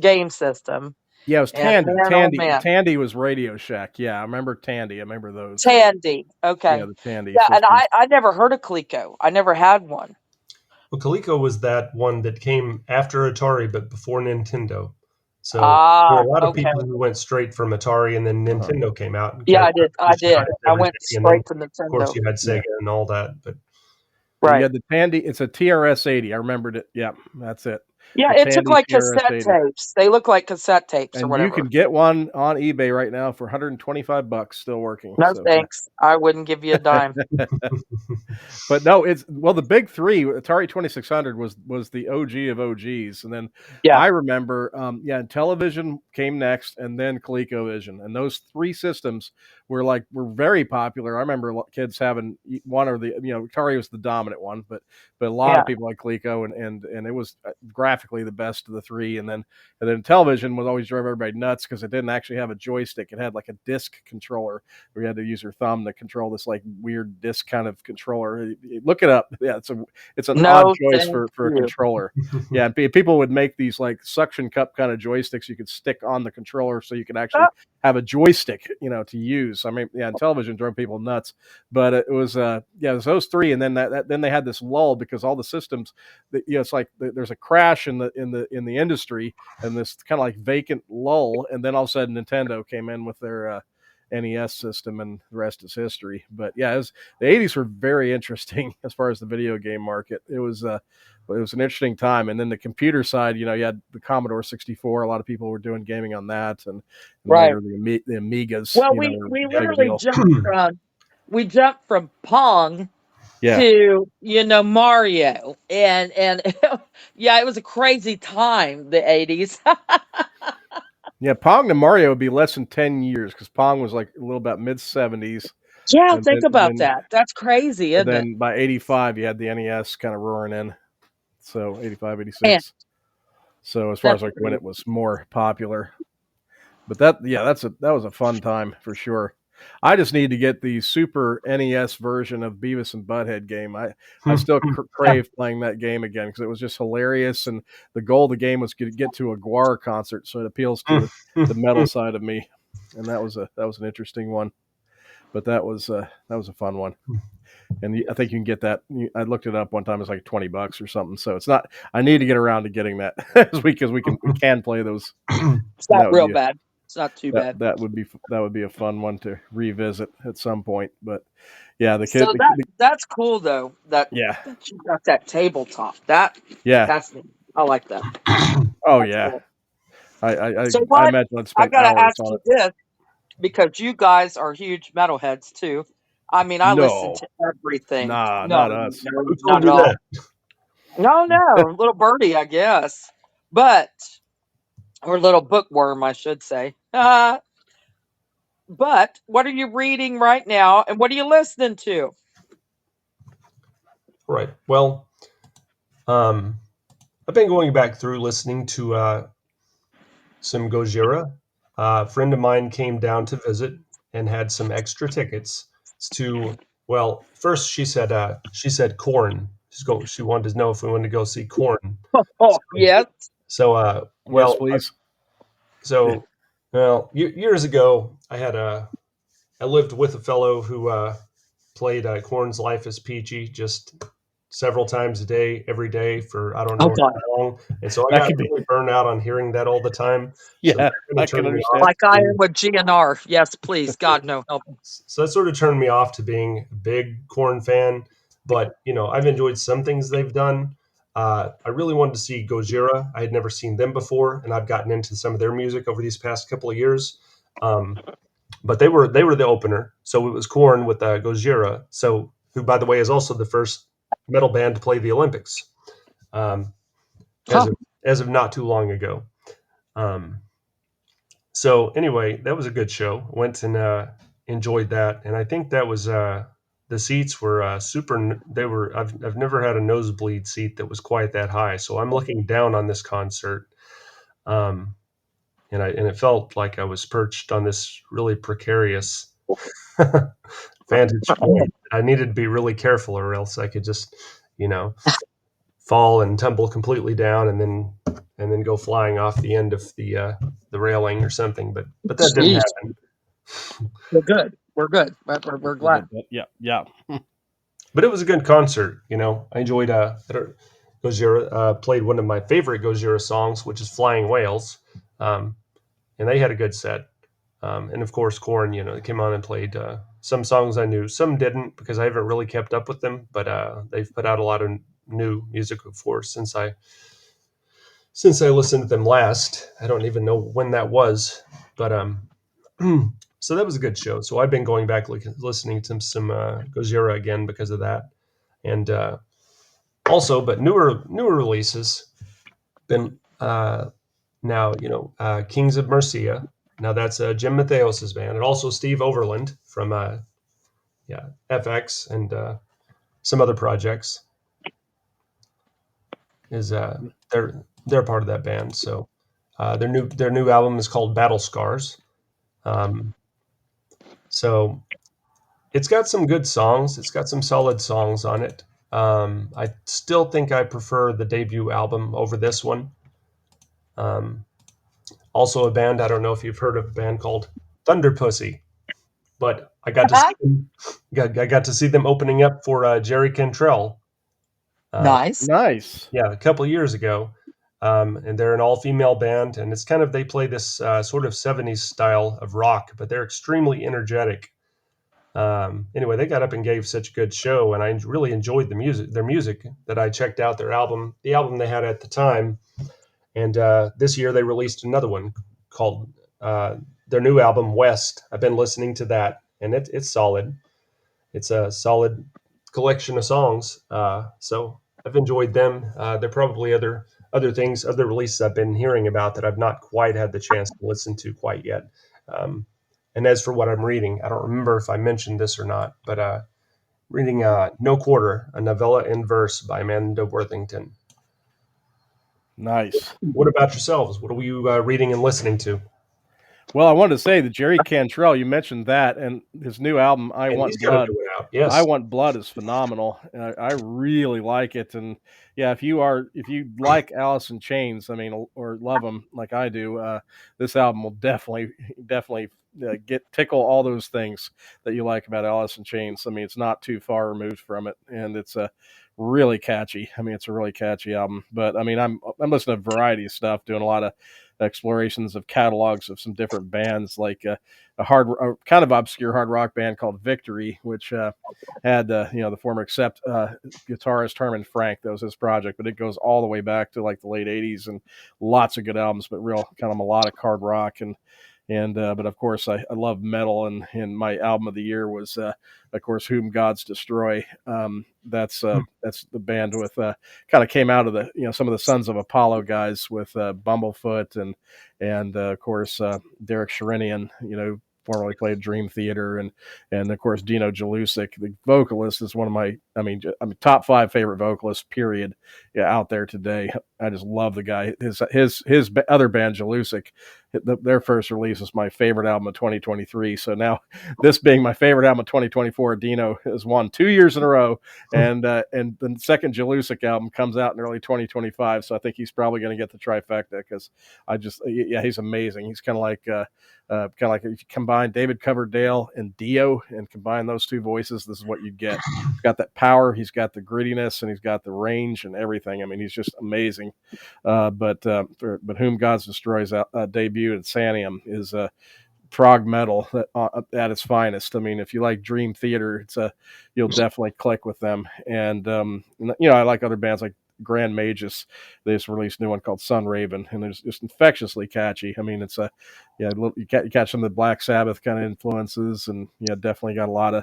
game system. Yeah, it was And Tandy. man, oh Tandy man, Tandy was Radio Shack. Yeah, I remember Tandy. I remember those. Tandy. Yeah, Okay. the Tandy Yeah, and systems. I never heard of Coleco. I never had one. Well, Coleco was that one that came after Atari, but before Nintendo. So there were Ah, a lot of okay. people who went straight from Atari, and then Uh-huh. Nintendo came out and Yeah, kind of I did. I did. revolutionized I went everything. And then, straight to of course, Nintendo. you had Yeah. Sega and all that. But Yeah, you Right. had the Tandy. It's a TRS-80. I remembered it. Yeah, that's it. Yeah, The it took Tandy like cassette TRS-80. tapes. They look like cassette tapes or And you can whatever. get one on eBay right now for $125, still working. No So yeah. thanks. I wouldn't give you a dime. But no, the big three. Atari 2600 was the OG of OGs, and then Yeah, I remember, and television came next, and then ColecoVision, and those three systems were very popular. I remember kids having one or the Atari was the dominant one, but a lot yeah. of people like Coleco, and it was graphically the best of the three. And then television was always drove everybody nuts because it didn't actually have a joystick. It had like a disc controller where you had to use your thumb to control this like weird disc kind of controller. Look it up. Yeah, it's an odd No, choice thank for a you. controller. Yeah, people would make these like suction cup kind of joysticks you could stick on the controller so you could actually have a joystick, to use. I mean, yeah, and television drove people nuts, but it was it was those three, and then then they had this lull because all the systems, it's like there's a crash in the industry, and this kind of like vacant lull, and then all of a sudden Nintendo came in with their NES system, and the rest is history. But yeah, the '80s were very interesting as far as the video game market. It was an interesting time, and then the computer side, you had the Commodore 64. A lot of people were doing gaming on that, and Right. later the Amigas. Well, Were we a big literally deal. jumped from Pong Yeah, to Mario, and yeah, it was a crazy time, the '80s. yeah. Pong to Mario would be less than 10 years because Pong was like a little about mid '70s, Yeah, and think then about that. That's crazy, and isn't it? then by '85 you had the NES kind of roaring in. So 85, Man, 86. So as far as that's like when crazy. it was more popular, but that was a fun time for sure. I just need to get the Super NES version of Beavis and Butthead game. I still crave playing that game again because it was just hilarious, and the goal of the game was to get to a Guar concert, so it appeals to the metal side of me, and that was an interesting one. But that was a fun one. And I think you can get that. I looked it up one time; it's like $20 or something. So it's not. I need to get around to getting that because we can play those, It's and not real bad. It's not too bad. that would be a fun one to revisit at some point. But yeah, So that's cool though. yeah, That you got that tabletop. That's neat. I like that. oh That's yeah. cool. So I what? imagine I'd I spend gotta hours ask on you it. this because you guys are huge metalheads too. I mean, I listen No, to everything. nah, No, not us. no, Who not told at you all. that? No, no, little birdie, I guess. But or little bookworm, I should say. But what are you reading right now, and what are you listening to? Right. Well, um, I've been going back through listening to some Gojira. A friend of mine came down to visit and had some extra tickets to. Well, first she said Corn. She wanted to know if we wanted to go see Corn. Oh, yes. So Yes, please. so well years ago I lived with a fellow who played Corn's Life as Peachy just several times a day, every day for I don't Oh know God, how long. And so I That got could be. really burned out on hearing that all the time. So that Yeah, kind I of can turned me off. understand. like I am with GNR. Yes, please, God, no help. So that sort of turned me off to being a big Corn fan. But I've enjoyed some things they've done. I really wanted to see Gojira. I had never seen them before, and I've gotten into some of their music over these past couple of years. But they were the opener, so it was Korn with Gojira. So who, by the way, is also the first metal band to play the Olympics, um, as Huh. of not too long ago. Um, so anyway, that was a good show. Went and enjoyed that, and I think that was the seats were super. They were. I've never had a nosebleed seat that was quite that high. So I'm looking down on this concert. Um, and it felt like I was perched on this really precarious vantage point. I needed to be really careful, or else I could just, you know, fall and tumble completely down, and then go flying off the end of the railing or something. But that didn't Jeez, happen. we're good. We're good. We're glad. Yeah, yeah. But it was a good concert. I enjoyed. Gojira played one of my favorite Gojira songs, which is "Flying Whales," and they had a good set. And of course, Korn, they came on and played some songs I knew. Some didn't because I haven't really kept up with them. But they've put out a lot of new music, of course, since I listened to them last. I don't even know when that was, but so that was a good show. So I've been going back listening to some Gojira again because of that, and also, but newer releases. Been now Kings of Mercia. Now that's Jim Matheos's band, and also Steve Overland from FX and some other projects. Is they're they're part of that band. So their new album is called Battle Scars. Um, so it's got some good songs. It's got some solid songs on it. I still think I prefer the debut album over this one. Um, Also, a band, I don't know if you've heard of a band called Thunder Pussy, but I got to see them opening up for Jerry Cantrell. Uh, Nice. Nice. yeah, a couple years ago. And they're an all-female band, and it's kind of they play this sort of '70s style of rock, but they're extremely energetic. Anyway, they got up and gave such a good show, and I really enjoyed their music, that I checked out the album they had at the time, and this year they released another one called uh, their new album West. I've been listening to that, and it's solid. It's a solid collection of songs. So I've enjoyed them. There are probably other releases I've been hearing about that I've not quite had the chance to listen to quite yet. Um, and as for what I'm reading, I don't remember if I mentioned this or not, but reading No Quarter, a novella in verse by Amanda Worthington. Nice. What about yourselves? What are you reading and listening to? Well, I wanted to say that Jerry Cantrell, you mentioned that, and his new album, I And Want he's got a Blood. new one out. I Yes. Want Blood is phenomenal. I really like it, and yeah, if you like Alice in Chains, I mean, or love them like I do, this album will definitely get tickle all those things that you like about Alice in Chains. I mean, it's not too far removed from it, and it's really catchy. I mean, it's a really catchy album. But I mean, I'm listening to a variety of stuff, doing a lot of explorations of catalogs of some different bands, like a kind of obscure hard rock band called Victory, which had the former Accept guitarist Herman Frank. That was his project, but it goes all the way back to like the late '80s, and lots of good albums, but real kind of melodic hard rock. And but of course I love metal, and my album of the year was of course Whom Gods Destroy. That's the band with kind of came out of the some of the Sons of Apollo guys with Bumblefoot and of course Derek Sherinian, formerly played Dream Theater, and of course Dino Jalusic, the vocalist, is one of my top 5 favorite vocalists period, out there today. I just love the guy. His other band Jalusic, their first release was my favorite album of 2023. So now, this being my favorite album of 2024, Dino has won 2 years in a row, and the second Jalusic album comes out in early 2025. So I think he's probably going to get the trifecta, because he's amazing. He's kind of like if you combine David Coverdale and Dio and combine those two voices, this is what you get. He's got that power, he's got the grittiness, and he's got the range and everything. I mean, he's just amazing. But Whom Gods Destroys debut at Sanium is prog metal at its finest. I mean, if you like Dream Theater, you'll definitely click with them. And I like other bands like Grand Magus. They just released a new one called Sun Raven, and it's just infectiously catchy. I mean, it's you catch some of the Black Sabbath kind of influences, and definitely got a lot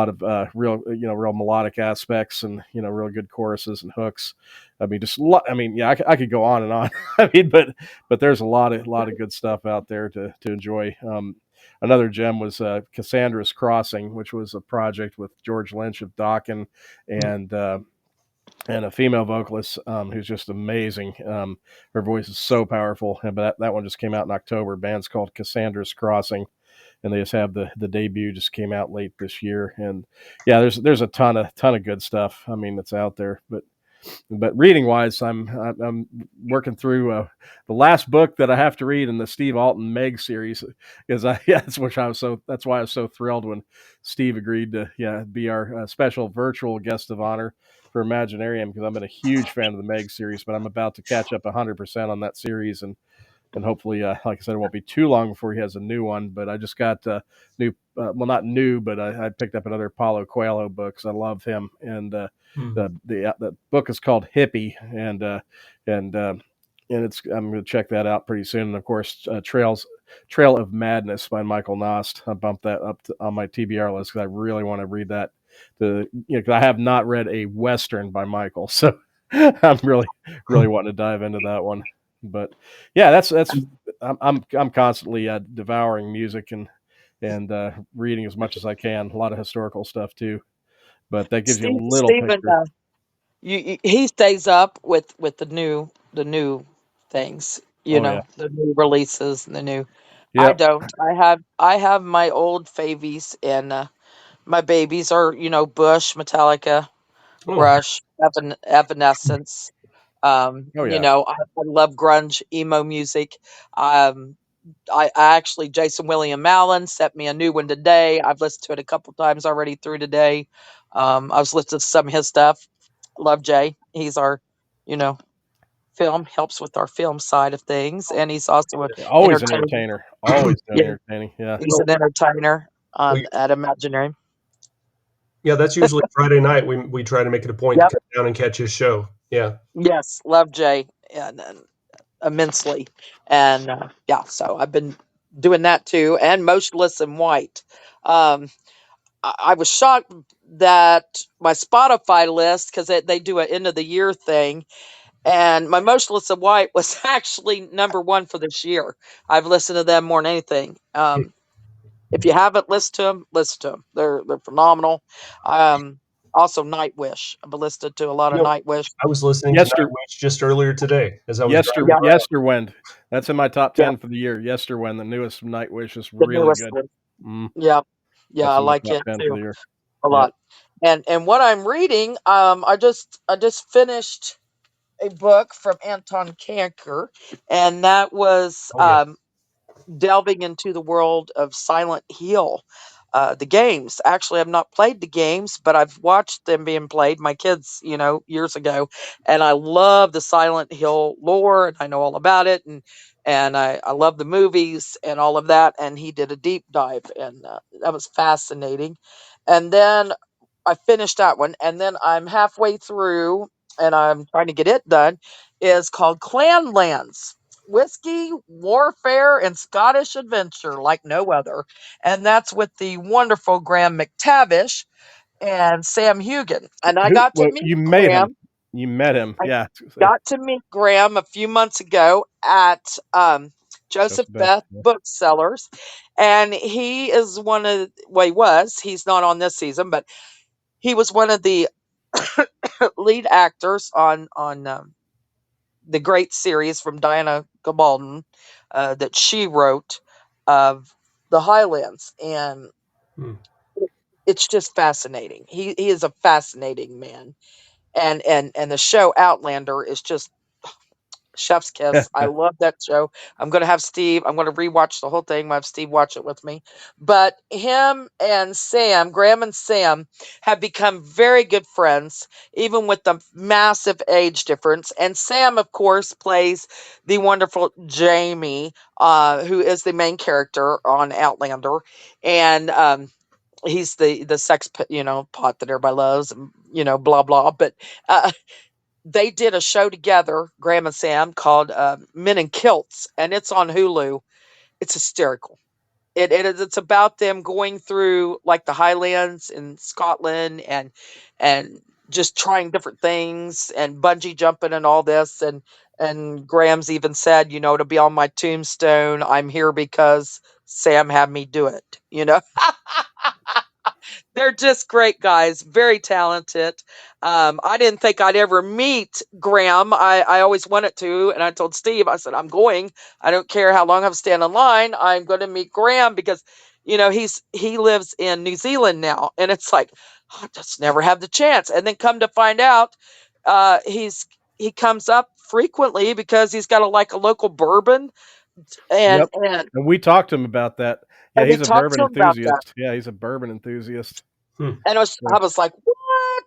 of real melodic aspects, and real good choruses and hooks. I mean, I could go on and on. I mean, but there's a lot of good stuff out there to enjoy. Another gem was Cassandra's Crossing, which was a project with George Lynch of Dokken, and a female vocalist who's just amazing. Her voice is so powerful. But that one just came out in October. Band's called Cassandra's Crossing, and they just have the debut just came out late this year. And yeah, there's a ton of good stuff. I mean, that's out there. But reading wise, I'm working through the last book that I have to read in the Steve Alton Meg series, because that's why I was so thrilled when Steve agreed to be our special virtual guest of honor for Imaginarium, because I've been a huge fan of the Meg series, but I'm about to catch up 100% on that series, and hopefully, like I said, it won't be too long before he has a new one. But I just got new, well, not new, but I picked up another Paulo Coelho book because I love him. And the book is called Hippie, and I'm going to check that out pretty soon. And of course, Trail of Madness by Michael Nost. I bumped that up on my TBR list because I really want to read that. Because I have not read a Western by Michael, so I'm really wanting to dive into that one. But yeah, that's I'm constantly devouring music and reading as much as I can. A lot of historical stuff too, but that gives you a little Stephen, picture. he stays up with the new the new things, Oh yeah. the new releases and the new. I Yep. don't. I have my old favies, and my babies are Bush, Metallica, Oh, Rush, Evanescence. Oh yeah. I love grunge emo music. Um, I actually, Jason William Allen sent me a new one today. I've listened to it a couple times already through today. I was listening to some of his stuff. Love Jay. He's our, you know, film helps with our film side of things, and he's also an Always an entertainer. entertainer. Always doing Yeah, entertaining. Yeah. he's well, an entertainer well, on at Imaginary. yeah, that's usually Friday night. We try to make it a point to Yep. come down and catch his show. Yeah. Yes, love Jay and immensely, and yeah, so I've been doing that too, and Motionless in White. Um, I was shocked that my Spotify list, because they do an end of the year thing, and my Motionless in White was actually number one for this year. I've listened to them more than anything. If you haven't listened to them, listen to them. They're phenomenal. Um, Also Nightwish. I've been listening to a lot of No, Nightwish. I was listening to Yester Nightwish just earlier today as I was driving around. Yesterwind. That's in my top Yeah, 10 for the year. Yesterwind, the newest from Nightwish, is the really newest good. one. Mm, Yeah, yeah, that's I in my like top it 10 for too the year. a Yep. lot. And what I'm reading, I just finished a book from Anton Kanker, and that was Oh yeah. delving into the world of Silent Hill. The games. Actually, I've not played the games, but I've watched them being played. My kids, years ago, and I love the Silent Hill lore, and I know all about it, and I love the movies and all of that. And he did a deep dive, and that was fascinating. And then I finished that one, and then I'm halfway through, and I'm trying to get it done. Is called Clanlands. Whiskey, warfare, and Scottish adventure like no other. And that's with the wonderful Graham McTavish and Sam Hugan. And I Who? got to Well, meet you made him. Graham. You met him. I Yeah. got to meet Graham a few months ago at Joseph Just Beth. Beth Booksellers. And he is well, he was, he's not on this season, but he was one of the lead actors on the great series from Diana Gabaldon that she wrote of the Highlands, and Hmm. it's just fascinating. He is a fascinating man, and the show Outlander is just chef's kiss. I love that show. I'm going to rewatch the whole thing. I'm gonna have Steve watch it with me. But him and Sam, Graham and Sam, have become very good friends, even with the massive age difference. And Sam, of course, plays the wonderful Jamie, who is the main character on Outlander. And he's the pot that everybody loves, and blah blah. But uh, they did a show together, Graham and Sam, called Men in Kilts, and it's on Hulu. It's hysterical. It's about them going through like the Highlands in Scotland, and just trying different things and bungee jumping and all this. And Graham's even said, to be on my tombstone, I'm here because Sam had me do it. They're just great guys, very talented. I didn't think I'd ever meet Graham. I always wanted to, and I told Steve, I said, I'm going. I don't care how long I'm standing in line. I'm going to meet Graham because, he lives in New Zealand now, and it's like I just never have the chance. And then come to find out, he comes up frequently because he's got a local bourbon, and Yep. and And we talked to him about that. Yeah, and we he's a talked bourbon to him about that. enthusiast. Yeah, he's a bourbon enthusiast. Hmm. And Yeah. I was like, "What?"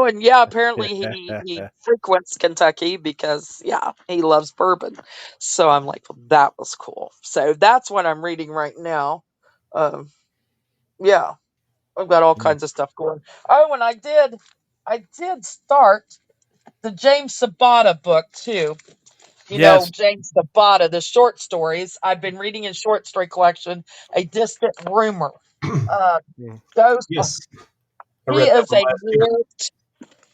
And yeah, apparently he frequents Kentucky because yeah, he loves bourbon. So I'm like, well, that was cool. So that's what I'm reading right now. Um, yeah, I've got all kinds of stuff going. Oh, and I did start the James Sabata book too. Yes. James Sabata, the short stories. I've been reading his short story collection, A Distant Rumor. Uh, Mm. those Yes, I he read that is one a last year.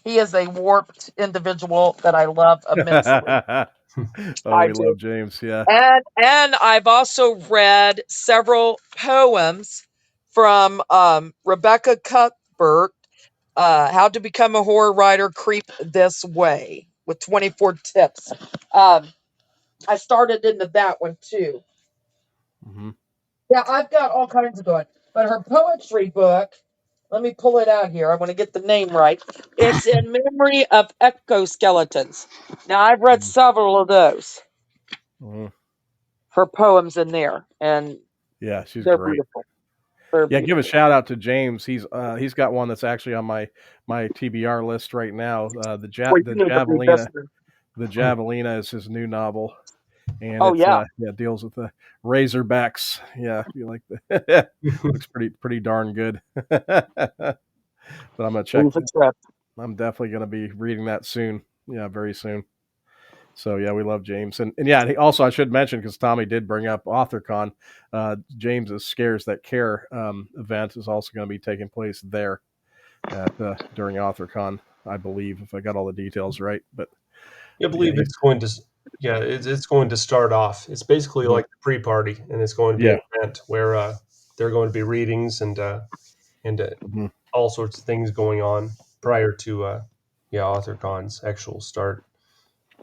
He is a warped individual that I love immensely. Oh, I we do. love James. Yeah. And I've also read several poems from Rebecca Cuthbert, How to Become a Horror Writer Creep This Way. with 24 tips. Um, I started into that one too. Hmm. Yeah, I've got all kinds of going. But her poetry book, let me pull it out here. I want to get the name right. It's in memory of exoskeletons. Now, I've read several of those. Hmm. Her poems in there, and Yeah, she's they're great. beautiful. They're Yeah, give a beautiful. shout out to James. He's got one that's actually on my TBR list right now. Boy, you The need to read this Javelina. one. The Javelina is his new novel, and Oh, it's yeah. yeah, deals with the Razorbacks. Yeah, if you like the looks pretty darn good. But I'm gonna check. He's a trip. I'm definitely gonna be reading that soon. Yeah, very soon. So yeah, we love James, and yeah. Also, I should mention because Tommy did bring up AuthorCon. James's Scares That Care event is also going to be taking place there at during AuthorCon, I believe, if I got all the details right. But I yeah, believe it's going to, yeah, it's going to start off. It's basically mhm, like the pre-party, and it's going to be yeah, an event where there are going to be readings and mhm. all sorts of things going on prior to yeah, AuthorCon's actual start.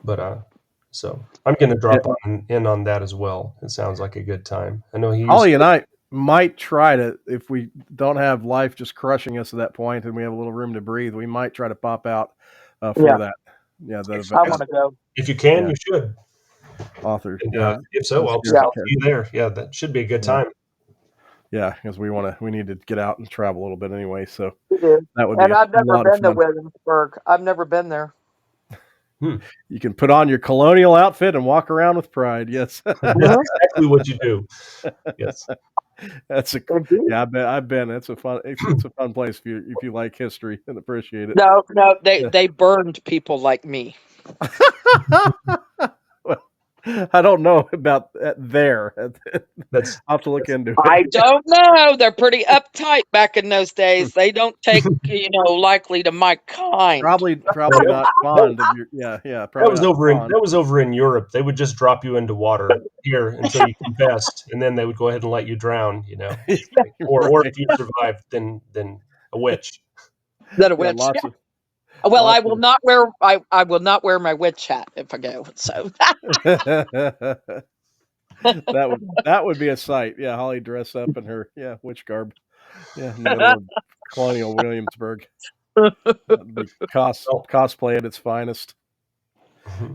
But so I'm going to Yeah. drop in on that as well. It sounds like a good time. I know he used Holly and I might try to, if we don't have life just crushing us at that point and we have a little room to breathe, we might try to pop out for Yeah, that. Yeah, that if, I event. want to go. if you can, Yeah, you should. author. And Yeah, if so, I'll Scares Yeah, That see Care. you there. Yeah, that should be a good Yeah, time. yeah, because we need to get out and travel a little bit anyway. So we do. that would be And a I've never lot of been to fun. Williamsburg. I've never been there. Hmm. You can put on your colonial outfit and walk around with pride. Yes, That's Mhm. exactly what you do. Yes. that's a Indeed. yeah. I've been. It's a fun place if you like history and appreciate it. No, no, Yeah. they burned people like me. Well, I don't know about that there. That's I'll have to look into it. I don't know. They're pretty uptight back in those days. They don't take, likely to my kind. Probably not fond of your yeah, probably not fond. that was over in Europe. They would just drop you into water here until you confessed, and then they would go ahead and let you drown. You know, or Right. if you survived, then a witch. That a Yeah, witch. lots of Well, lots of I will not wear my witch hat if I go. So that would be a sight. Yeah, Holly dress up in her witch garb. Yeah, in the middle of colonial Williamsburg. That'd be Well, cosplay at its finest.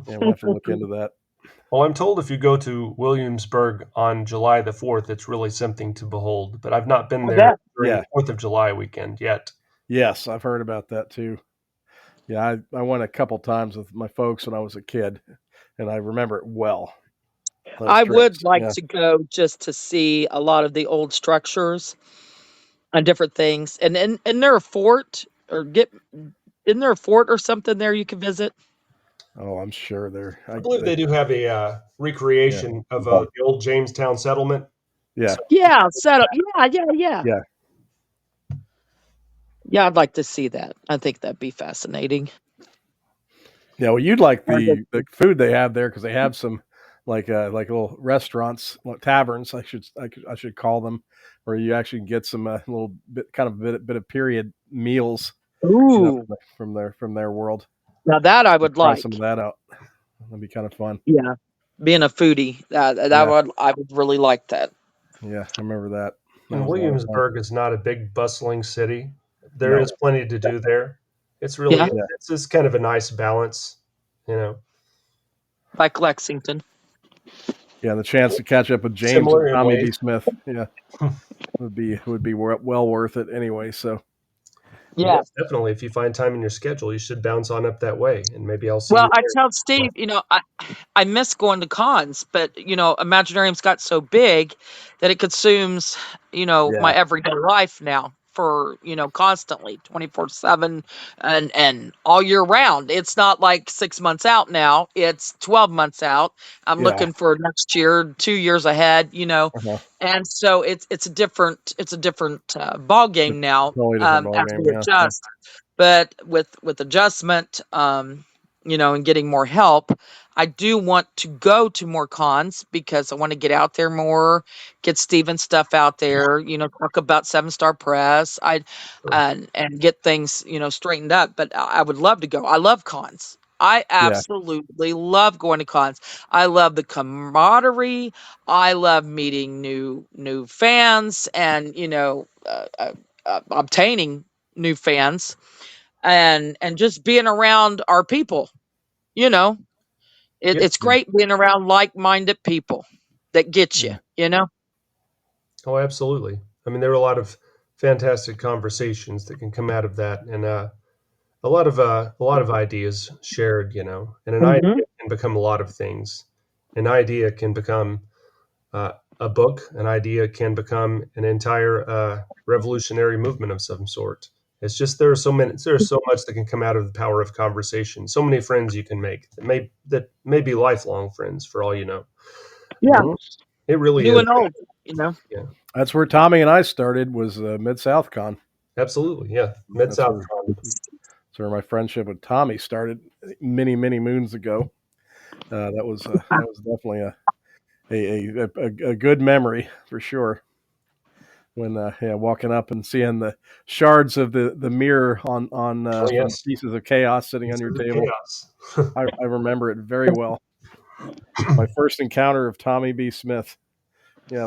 Yeah, we'll have to look into that. well, I'm told if you go to Williamsburg on July the 4th, it's really something to behold. But I've not been I there bet. during Yeah. the 4th of July weekend yet. Yes, I've heard about that too. Yeah, I went a couple times with my folks when I was a kid, and I remember it well. Those I would trips. like Yeah. to go just to see a lot of the old structures and different things. And there a fort or get isn't there a fort or something there you can visit? Oh, I'm sure they're. I believe they do have a Yeah. recreation of the old Jamestown settlement. Yeah. So Yeah, set up. Yeah. Yeah. Yeah, I'd like to see that. I think that'd be fascinating. Yeah. Well, you'd like I guess- the food they have there because they have some like little restaurants, like taverns. I should call them, where you actually can get some little bit of period meals. Ooh, From their world. now that I would Try some of like. that out. That'd be kind of fun. Yeah, being a foodie, Yeah. I would really like that. Yeah. I remember that. That and was a lot of fun. Williamsburg is not a big bustling city. There No. is plenty to do there. It's Yeah, really Yeah. it's just kind of a nice balance, you know. like Lexington. Yeah. The chance to catch up with James and Similar in Tommy ways. B. Smith. Yeah. Would be well worth it anyway. So Yeah. Yes, definitely. If you find time in your schedule, you should bounce on up that way, and maybe I'll see Well, you I tell there. Steve, I miss going to cons, but Imaginarium's got so big that it consumes, yeah. my everyday life now for, constantly 24/7 and all year round. It's not like 6 months out now. It's 12 months out. I'm Yeah. looking for next year, 2 years ahead. Uh-huh. And so it's a different ball game now, Totally different ball as game. we Yeah. Yeah. adjust. But with adjustment, and getting more help, I do want to go to more cons because I want to get out there more, get Steven's stuff out there, talk about Seven Star Press, Sure. and get things, straightened up. But I would love to go. I love cons. I Yeah. absolutely love going to cons. I love the camaraderie. I love meeting new fans, and obtaining new fans, and just being around our people. You know, Yeah. it's great being around like-minded people that get you. Yeah. You know. Oh, absolutely. I mean, there are a lot of fantastic conversations that can come out of that, and a lot of ideas shared. And an Hmm. idea can become a lot of things. An idea can become uh, a book. An idea can become an entire revolutionary movement of some sort. It's just there's so much that can come out of the power of conversation. So many friends you can make that may be lifelong friends for all you know. Yeah, Mhm. It really new is. and old. You know. Yeah, That's where Tommy and I started was Mid South Con. absolutely. Yeah, Mid That's South. where that's where my friendship with Tommy started many many moons ago. That was definitely a good memory for sure. When yeah, walking up and seeing the shards of the mirror on Oh from yes, pieces of chaos sitting on it's your the table. chaos. I remember it very well. My first encounter of Tommy B. Smith. Yeah,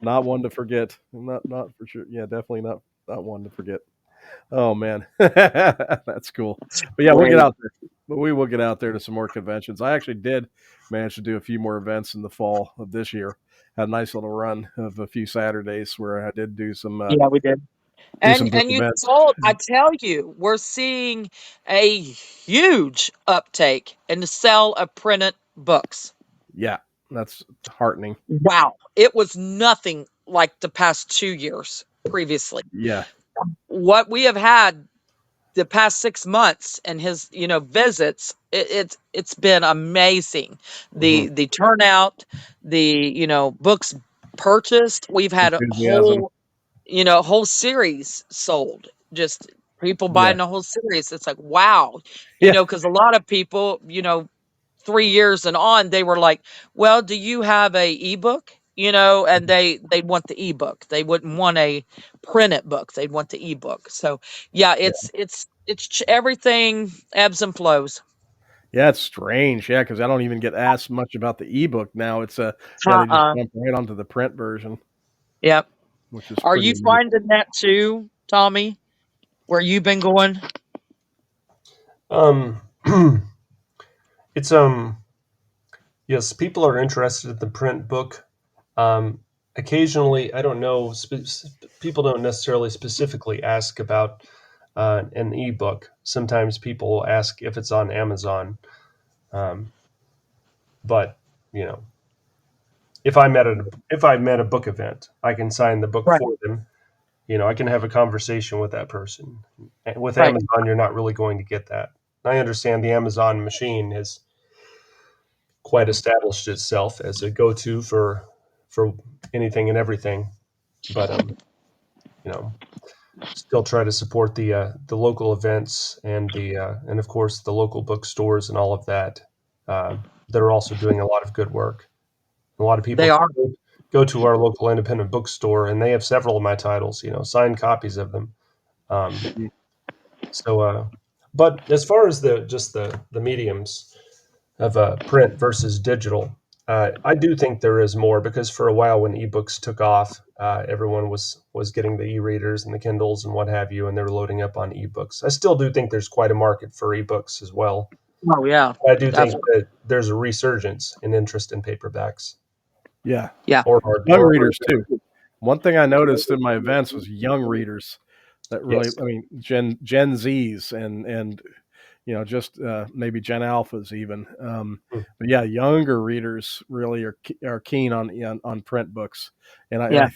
not one to forget. Not for sure. Yeah, definitely not one to forget. Oh man, that's cool. But yeah, we'll get Great. out there. But we will get out there to some more conventions. I actually did manage to do a few more events in the fall of this year. Had a nice little run of a few Saturdays where I did Yeah, we did. do And some book and you events. sold, I tell you, we're seeing a huge uptake in the sale of printed books. Yeah, that's heartening. Wow. It was nothing like the past 2 years previously. Yeah, What we have had the past 6 months and his, visits, it's been amazing. hmm The turnout, the, books purchased. We've had a enthusiasm. whole series sold. Just people Yeah, buying the whole series. It's like, wow, yeah, because a lot of people, 3 years and on, they were like, well, do you have a ebook? And they'd want the ebook. They wouldn't want a printed book. They'd want the ebook. So yeah, everything ebbs and flows. yeah. It's strange. Yeah, because I don't even get asked much about the ebook now. It's yeah, they just Uh-uh. jump right onto the print version, Yep. which is Are pretty you amazing. finding that too, Tommy? Where you've been going? um, it's yes, people are interested in the print book. Um, Occasionally, I don't know, people don't necessarily specifically ask about an ebook. Sometimes people will ask if it's on Amazon. Um, but you know, if I'm at a book event, I can sign the book Right. for them. I can have a conversation with that person. And with Right. Amazon, you're not really going to get that. I understand the Amazon machine has quite established itself as a go-to for anything and everything, but you know, still try to support the local events and of course the local bookstores and all of that that are also doing a lot of good work. A lot of They people are. go to our local independent bookstore and they have several of my titles, signed copies of them. Um, Mhm. so, but as far as the mediums of print versus digital, I do think there is more because for a while when ebooks took off, everyone was getting the e-readers and the Kindles and what have you, and they were loading up on ebooks. I still do think there's quite a market for ebooks as well. Oh yeah. I do think Definitely. that there's a resurgence in interest in paperbacks Yeah, Yeah. or hard young or readers too. One thing I noticed in my events was young readers that really, yes. I mean, Gen Zs and just maybe Gen Alphas even. Hmm. But yeah, younger readers really are keen on print books, and Yeah.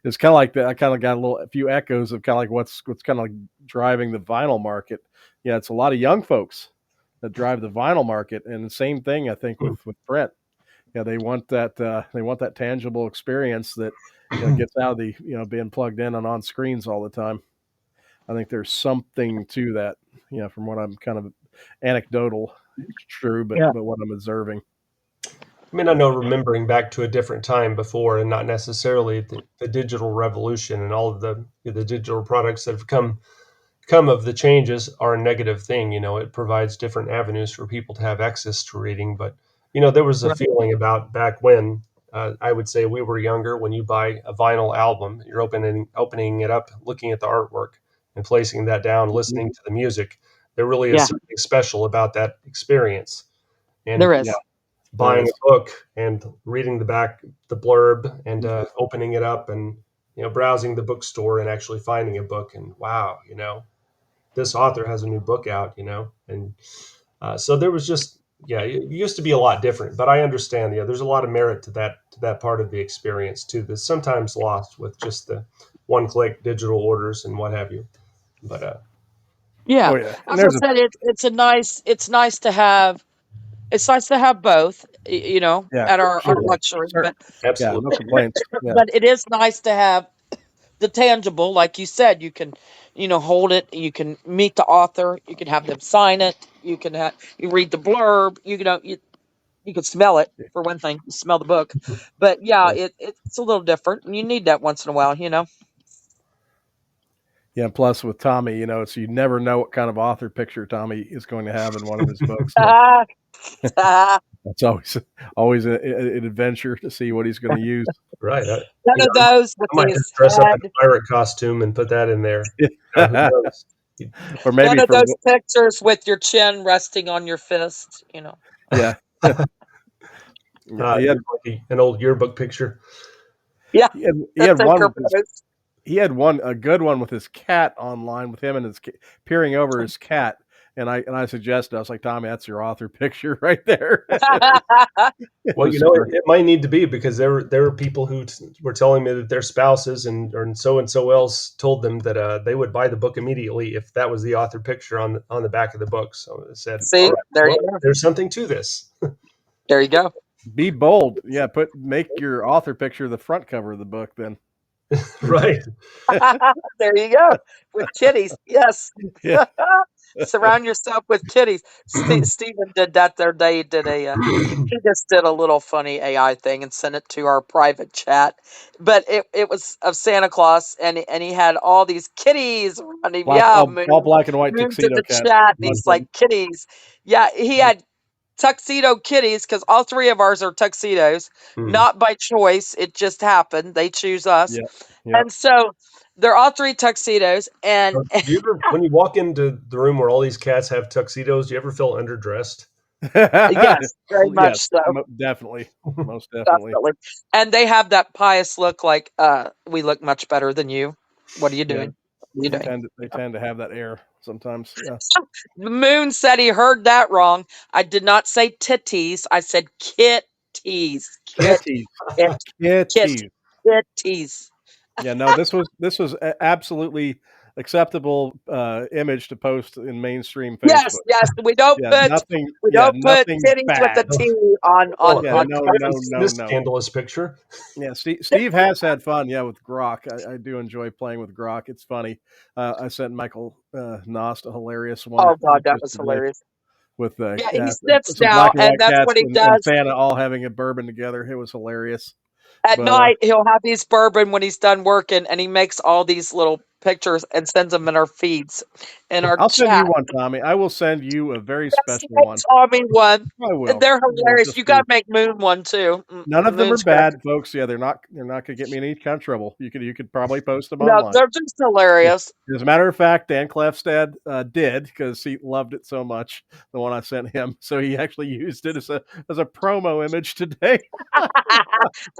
it's kind of like that. I kind of got a few echoes of kind of like what's kind of like driving the vinyl market. Yeah, it's a lot of young folks that drive the vinyl market, and the same thing I think with print. Yeah, they want that tangible experience that gets out of the being plugged in and on screens all the time. I think there's something to that. From what I'm kind of anecdotal, it's true, but Yeah. what I'm observing. I mean, I know remembering back to a different time before, and not necessarily the digital revolution and all of the digital products that have come of the changes are a negative thing. It provides different avenues for people to have access to reading. But there was a Right. feeling about back when I would say we were younger. When you buy a vinyl album, you're opening it up, looking at the artwork, and placing that down, Mhm. listening to the music. There really is Yeah, something special about that experience. And there Yeah, is. there buying is. a book and reading the blurb, and Mhm. opening it up, and browsing the bookstore and actually finding a book, and wow, this author has a new book out, and so there was just, yeah, it used to be a lot different. But I understand, there's a lot of merit to that part of the experience too, that's sometimes lost with just the one-click digital orders and what have you. But Yeah, Oh yeah, and as I there's a said, it's nice to have both, yeah, at our certainly, luxury, certain. Yeah, no absolutely. complaints. Yeah, but it is nice to have the tangible, like you said. You can, hold it. You can meet the author. You can have them sign it. You read the blurb. You can smell it for one thing. You smell the book, but yeah, yeah, it's a little different, and you need that once in a while. yeah. Plus, with Tommy, it's you never know what kind of author picture Tommy is going to have in one of his books. So that's always an adventure to see what he's going to use. Right. None of those with I might just his dress up in head. a pirate costume and put that in there. Who knows? Or None maybe of for those pictures with your chin resting on your fist. yeah, yeah. Just like an old yearbook picture. Yeah, He the had one thinker with his pose. he had a good one with his cat online with him and his peering over his cat. And I suggested, I was like, Tommy, that's your author picture right there. It Well, was it, great. it might need to be, because there were people who were telling me that their spouses and so else told them that they would buy the book immediately if that was the author picture on the back of the book. So I said, all See, right, there well, you go. there's something to this. There you go. Be bold. Yeah, make your author picture the front cover of the book then. Right. There you go. With kitties, yes. Yeah. Surround yourself with kitties. Stephen did that the other day. He did he just did a little funny AI thing and sent it to our private chat. But it was of Santa Claus, and he had all these kitties around him. Black Yeah, all Moon. black and white Moon's in tuxedo the cat. chat, and Bunch he's of like, 'em. kitties. Yeah, he had tuxedo kitties because all three of ours are tuxedos, Hmm. not by choice. It just happened. They choose us. Yeah. Yeah. And so they're all three tuxedos. And So do you ever, when you walk into the room where all these cats have tuxedos, do you ever feel underdressed? yes, very much Yes, so. definitely. Most definitely. Definitely. And they have that pious look like, we look much better than you. What are you Yeah. doing? What are you They doing? tend to they tend to have that air sometimes. Yeah. The Moon said he heard that wrong. I did not say titties. I said kitties. Kitties. Kit, kit, Kitties. kitties. Yeah, no, this was absolutely acceptable image to post in mainstream Yes, Facebook. yes. We don't Yeah, put nothing. we Yeah, don't put nothing titties with a bad. T on Oh, Yeah, on no, no, posts. no, this no. scandalous picture. Yeah, Steve has had fun. Yeah, with Grok, I do enjoy playing with Grok. It's funny. I sent Michael Nost a hilarious one Oh God, that just was today hilarious. with Yeah, he with sits some now, black and and white that's cats what he and does. Santa all having a bourbon together. It was hilarious. At But night, he'll have these bourbon when he's done working, and he makes all these little pictures and sends them in our feeds, in our I'll send you chat. one, Tommy. I will send you a very That's special the one. Tommy one. I And will. they're I will hilarious. just You for got you. to make Moon one too. None of them are Moon's great. bad, folks. Yeah, they're not gonna get me in any kind of trouble. You could probably post them No, online. they're just hilarious. As a matter of fact, Dan Clefstad did because he loved it so much. The one I sent him, so he actually used it as a promo image today.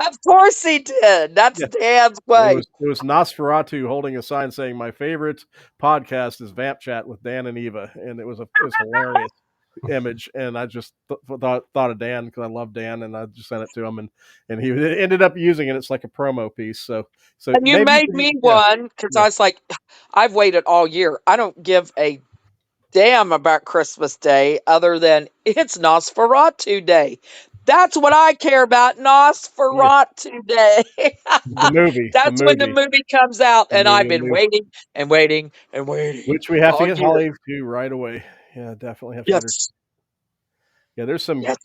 Of course he did. That's Yeah, Dan's it way. was it was Nosferatu holding a sign saying my favorite podcast is Vamp Chat with Dan and Eva, and it was hilarious image. And I just thought of Dan because I love Dan, and I just sent it to him, and he ended up using it. It's like a promo piece. So And you maybe you made could, me yeah, one because yeah. I was like, I've waited all year. I don't give a damn about Christmas Day other than it's Nosferatu Day. That's what I care about, Yeah. Nosferatu Day. The That's when the movie, movie comes out, the and I've movie, been waiting and waiting and waiting which we have to all get year. Holly to right away. Yeah, definitely have to get her. Yes, Yeah, there's some yes.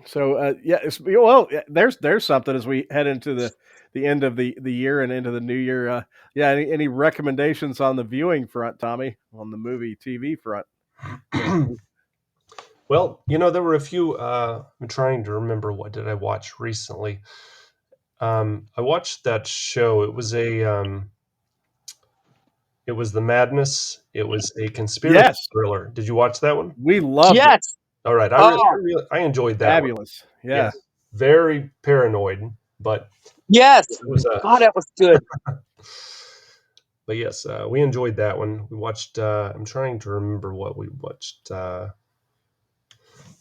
So yeah, well, there's something as we head into the end of the year and into the new year. Yeah, any recommendations on the viewing front, Tommy, on the movie TV front? Yeah. Well, there were a few. I'm trying to remember what did I watch recently. I watched that show. It was The Madness. It was a conspiracy Yes, thriller. Did you watch that one? we loved it. Yes. All right, Oh, I enjoyed that one. Fabulous. Yeah. Yes, very paranoid, but yes. it was a. God, that was good. But yes, we enjoyed that one. We watched. I'm trying to remember what we watched.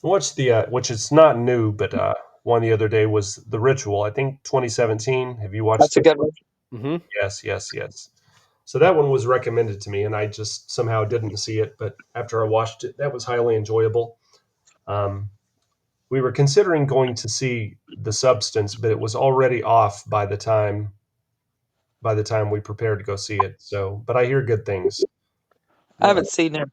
We watched which is not new, but one the other day was The Ritual. I think 2017. Have you watched That's a this good one? one. Hmm. Yes, yes, yes. So that one was recommended to me, and I just somehow didn't see it. But after I watched it, that was highly enjoyable. Um, we were considering going to see The Substance, but it was already off by the time we prepared to go see it. So, but I hear good things. I Yeah. haven't seen it.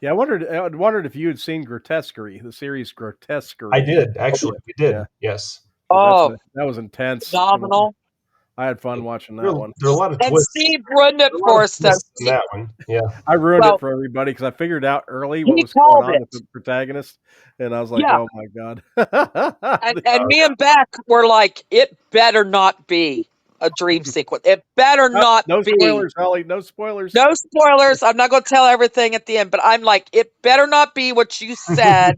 Yeah. I wondered if you had seen Grotesquerie, the series I Grotesquerie. did actually. We Yeah, did. Yes. because Oh, that was intense, and phenomenal. I had fun watching that one. There are a lot of And twists. Steve ruined it There are a lot for of us, though. twists in that one. Yeah. I ruined it Well, for everybody because I figured out early what he was going called on with it. the protagonist, and I was like, Yeah. "Oh my god!" And me and Beck were like, it better not be a dream sequence. It better not No be. spoilers, Holly. No spoilers. No spoilers. I'm not going to tell everything at the end, but I'm like, it better not be what you said.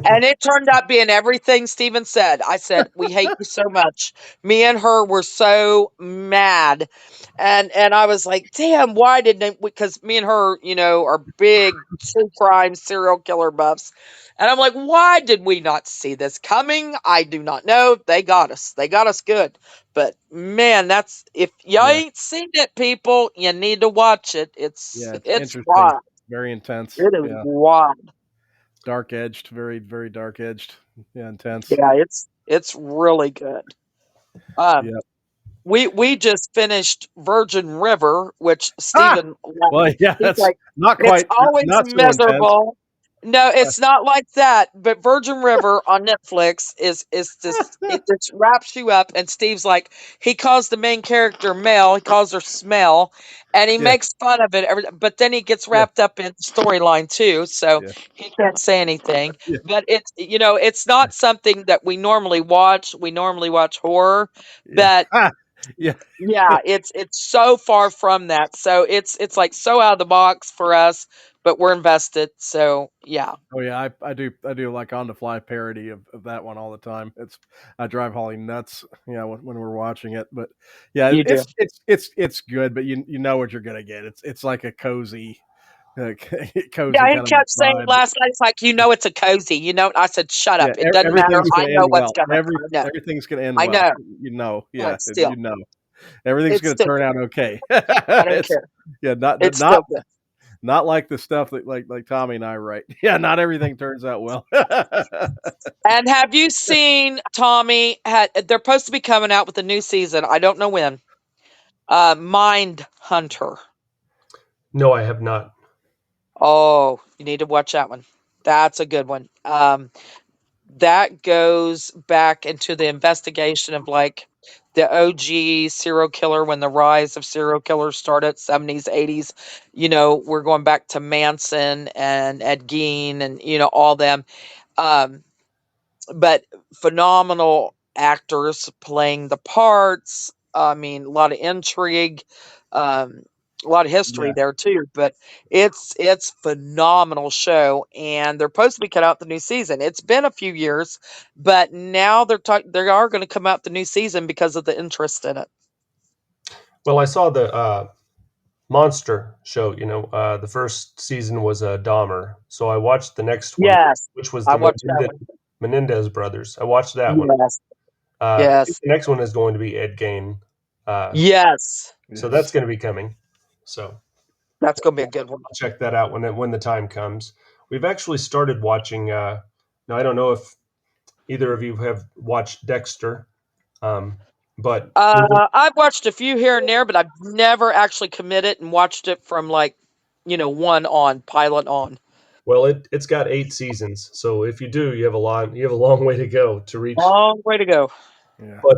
And it turned out being everything Steven said. I said, "We hate you so much." Me and her were so mad. And I was like, "Damn, why didn't they?" Because me and her, are big true crime serial killer buffs. And I'm like, "Why did we not see this coming?" I do not know. They got us. They got us good. But man, that's if y'all Yeah, ain't seen it, people, you need to watch it. It's yeah, it's it's interesting. wild. Very intense. It is Yeah, wild. dark edged. Very, very dark edged. Yeah, intense. Yeah, it's really good. Um, Yeah. we just finished Virgin River, which Ah. Stephen Well, yeah, he's that's like, not it's quite. always Not so intense. miserable. No, it's not like that. But Virgin River on Netflix is just it just wraps you up. And Steve's like, he calls the main character Mel, he calls her Smell, and he Yeah, makes fun of it. But then he gets yeah, wrapped up in storyline too, so yeah, he can't say anything. yeah, But it's not something that we normally watch. We normally watch horror, yeah. but Ah, yeah. yeah, it's so far from that. So it's like so out of the box for us, but we're invested. So yeah, Oh yeah, I do like on the fly parody of that one all the time. I drive Holly nuts, when we're watching it. But yeah, you do. it's good, but you know what you're gonna get. It's like a cozy, uh, cozy Yeah, he kind of kept saying vibe. last night, it's like, it's a cozy, I said, shut Yeah, up. It doesn't matter. everything's I gonna know end what's well. coming. I know. Everything's gonna end I well. know. Yeah, But still, everything's it's gonna still turn good. out okay. I don't It's care. yeah, It's still good. not like the stuff that like Tommy and I write. Yeah, not everything turns out well. And have you seen Tommy? They're supposed to be coming out with a new season. I don't know when. Mind Hunter. No, I have not. Oh, you need to watch that one. That's a good one. That goes back into the investigation of like the OG serial killer when the rise of serial killers started, 70s, 80s. We're going back to Manson and Ed Gein and all them. Um, but phenomenal actors playing the parts. I mean, a lot of intrigue, um, a lot of history Yeah. there too. But it's phenomenal show, and they're supposed to be cut out the new season. It's been a few years, but now they are going to come out the new season because of the interest in it. Well, I saw the Monster show. The first season was Dahmer, so I watched the next one, Yes, which was I the watched that one. Menendez brothers. I watched that one. Yes, I think yes, the next one is going to be Ed Gein, yes. so that's Yes. going to be coming. So That's going to be a good one. I'll check that out when the time comes. We've actually started watching. Now I don't know if either of you have watched Dexter, um, but I've watched a few here and there, but I've never actually committed and watched it from like, one on, pilot on. Well, it's got 8 seasons, so if you do, you have a long way to go to reach. Long way to go. Yeah. But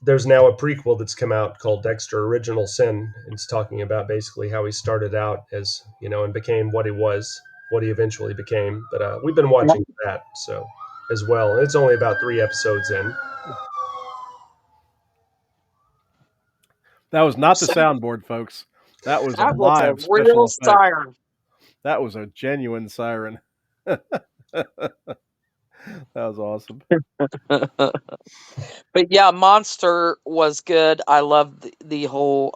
there's now a prequel that's come out called Dexter Original Sin. It's talking about basically how he started out as, and became what he was, what he eventually became. But we've been watching that so as well. And it's only about 3 episodes in. That was not the So soundboard, folks. That was a that was a live special real effect. siren. That was a genuine siren. That was awesome. But yeah, Monster was good. I love the whole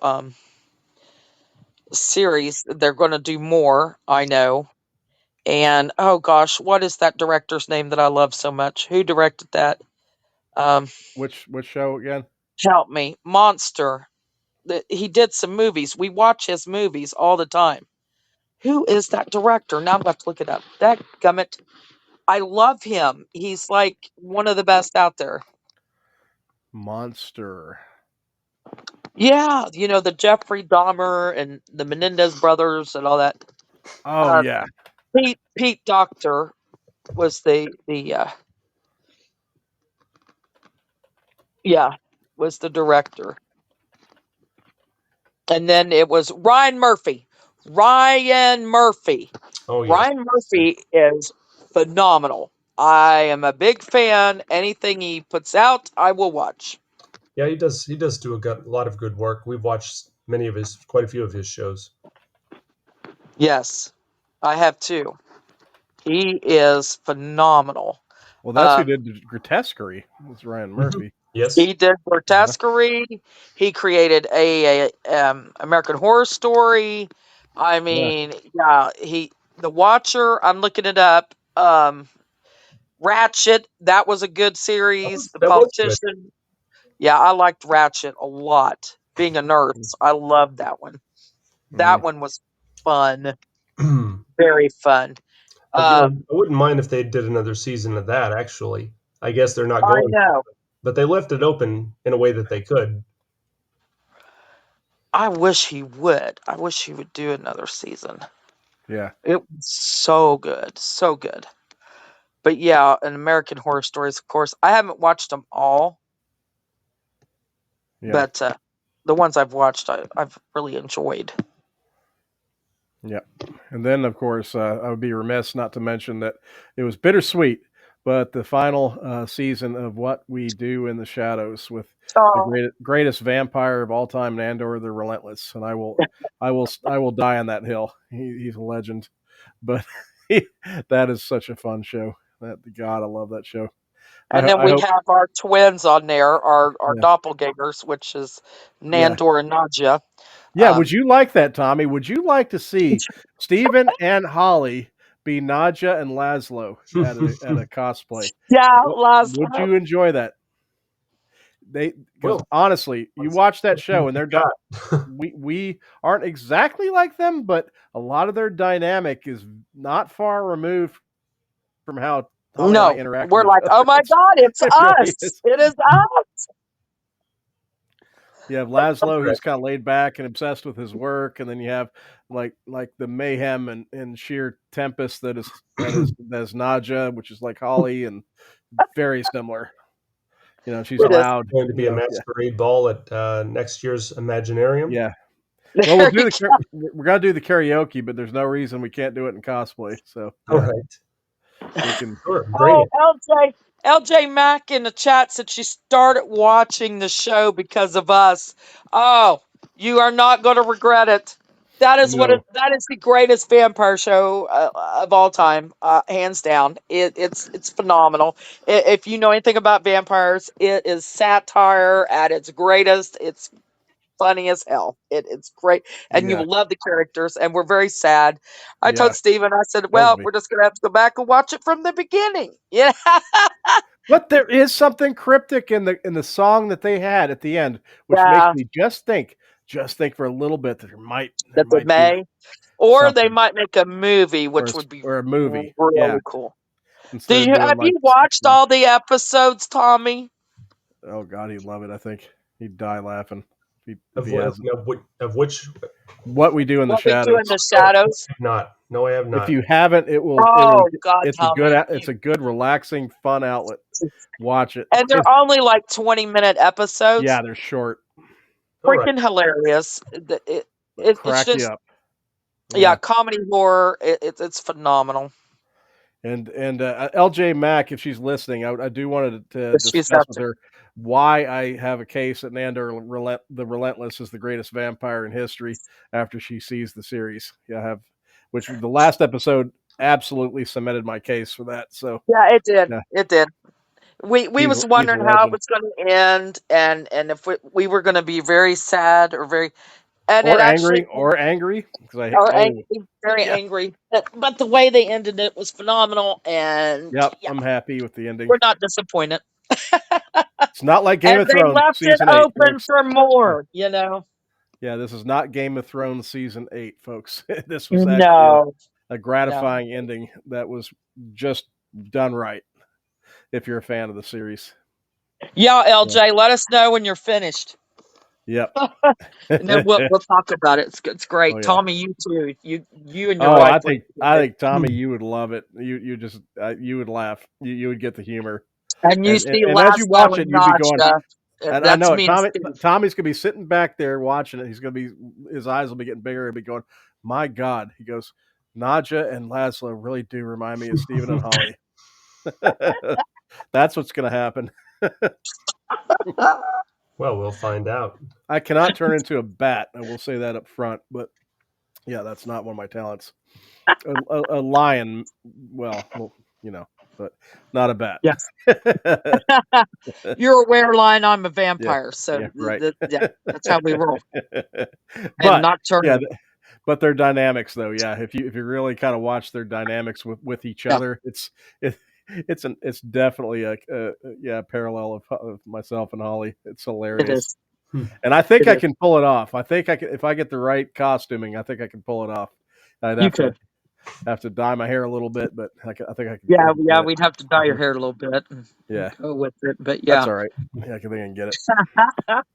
series. They're going to do more, I know. And oh gosh, what is that director's name that I love so much? Who directed that? Um, Which show again? Help me. Monster. He did some movies. We watch his movies all the time. Who is that director? Now I'm going to look it up. That gummit. I love him. He's like one of the best out there. Monster. Yeah, the Jeffrey Dahmer and the Menendez brothers and all that. Oh Uh, yeah. Pete Doctor was yeah, was the director. And then it was Ryan Murphy. Ryan Murphy. Oh yes. Ryan Murphy is phenomenal. I am a big fan. Anything he puts out, I will watch. Yeah, he does do a lot of good work. We've watched quite a few of his shows. Yes, I have too. He is phenomenal. Well, that's who Um, did the Grotesquerie. Was Ryan Murphy. Yes. he did Uh-huh. Grotesquerie. He created a American Horror Story. I Yeah. mean, yeah, The Watcher. I'm looking it up. Ratchet. That was a good series. The That was good. Politician. Yeah, I liked Ratchet a lot. Being a nurse, I loved that one. Mm-hmm. That one was fun, very fun. Um, I wouldn't mind if they did another season of that. Actually, I guess they're not I going, know. but they left it open in a way that they could. I wish he would. I wish he would do another season. Yeah. It was so good, so good. But yeah, an American Horror Stories, of course. I haven't watched them all, Yeah. but the ones I've watched, I've really enjoyed. Yeah. And then, of course, I would be remiss not to mention that it was bittersweet, but the final season of What We Do in the Shadows with the Oh, greatest vampire of all time, Nandor the Relentless, and I will die on that hill. He's a legend, but that is such a fun show. That God, I love that show. and then I we hope. have our twins on there, our Yeah. doppelgangers, which is Yeah. Nandor and Nadja. Yeah, would Um, you like that, Tommy? Would you like to see Stephen and Holly be Nadja and Laszlo at a cosplay? yeah, Would Laszlo. you enjoy that? Because Well, honestly, you watch that let's see show what and you got. we aren't exactly like them, but a lot of their dynamic is not far removed from how Holly and I No, interact with we're each like, other. oh my God, it's It really us. is. It is us. You have Laszlo, who's Right. kind of laid back and obsessed with his work, and then you have like the mayhem and sheer tempest that is Nadja, which is like Holly, and very similar. She's It is. loud. Going to be a Yeah, masquerade ball at next year's Imaginarium. yeah. Well, There you go. we're gonna do the karaoke, but there's no reason we can't do it in cosplay. So All yeah, right. we can. Sure. Bring Oh, it. LJ Mack in the chat said she started watching the show because of us. Oh, you are not going to regret it. No, That is the greatest vampire show of all time, hands down. It's phenomenal. If you know anything about vampires, it is satire at its greatest. It's funny as hell. It's great, and you yeah, will love the characters. And we're very sad. I yeah, told Steven, I said, kills "Well, me. we're just gonna have to go back and watch it from the beginning." Yeah, But there is something cryptic in the song that they had at the end, which makes yeah, me just think for a little bit that there that they might be may, or they something might make a movie, which would be or a movie. Yeah, really cool. Do instead of you doing have like, you watched all the episodes, Tommy? oh God, he'd love it. I think he'd die laughing. If he hasn't. Of which What We Do in the What We Do in Shadows. the Shadows. not? No, I have If not. you haven't, it will. Oh God, It's a good. Tommy. It's a good, relaxing, fun outlet. Watch it. And they're only like 20-minute Yeah, episodes. they're short, All right. Freaking hilarious. but It's crack you just, up. yeah, Yeah. comedy horror. It's phenomenal. And LJ Mack, if she's listening, I do want to She's discuss got with to. her why I have a case that Nanda the Relentless is the greatest vampire in history after she sees the series. Yeah, I have, which the last episode absolutely cemented my case for that. So Yeah, it did. yeah, It did. We was he's a wondering how it legend. was going to end, and if we were going to be very sad or very, and it Or actually, angry, because or oh angry, very yeah, angry. But the way they ended it was phenomenal, and yep, yeah, I'm happy with the ending. we're not disappointed. It's not like Game And of they Thrones left it season 8, open folks. for more. Yeah, this is not Game of Thrones season 8, folks. This was actually No, a no. gratifying ending that was just done right. If you're a fan of the series, Yeah, yeah. LJ, let us know when you're finished, Yep. and then we'll talk about it. It's Oh great, yeah. Tommy. You too. You and your Oh, wife would I like it. think Tommy, you would love it. You just you would laugh. You would get the humor, And you see and as you Laszlo watch it, and you'd be going. Nacha. And I That's know it. me and Steve. Tommy's gonna be sitting back there watching it. He's gonna be, his eyes will be getting bigger and be going, "My God!" He goes, "Nadja and Laszlo really do remind me of Stephen and Holly." That's what's gonna happen. Well, we'll find out. I cannot turn into a bat. I will say that up front. But yeah, that's not one of my talents. A lion, well, but not a bat. Yes. You're a wereline, I'm a Yeah, vampire. So yeah, right. yeah, that's how we roll. And But yeah, nocturnal. but their dynamics though, yeah. If you really kind of watch their dynamics with each Yeah, other, it's definitely a parallel of myself and Holly. It's it hilarious, is. Hmm. and I think It I is. can pull it off. I think I can, if I get the right costuming. I think I can pull it off. I'd You could. have to dye my hair a little bit, but I think I Yeah, can yeah, get it. we'd have to dye your hair a little bit and Yeah, go with it. But that's yeah. all right. Yeah, I think I can get it. But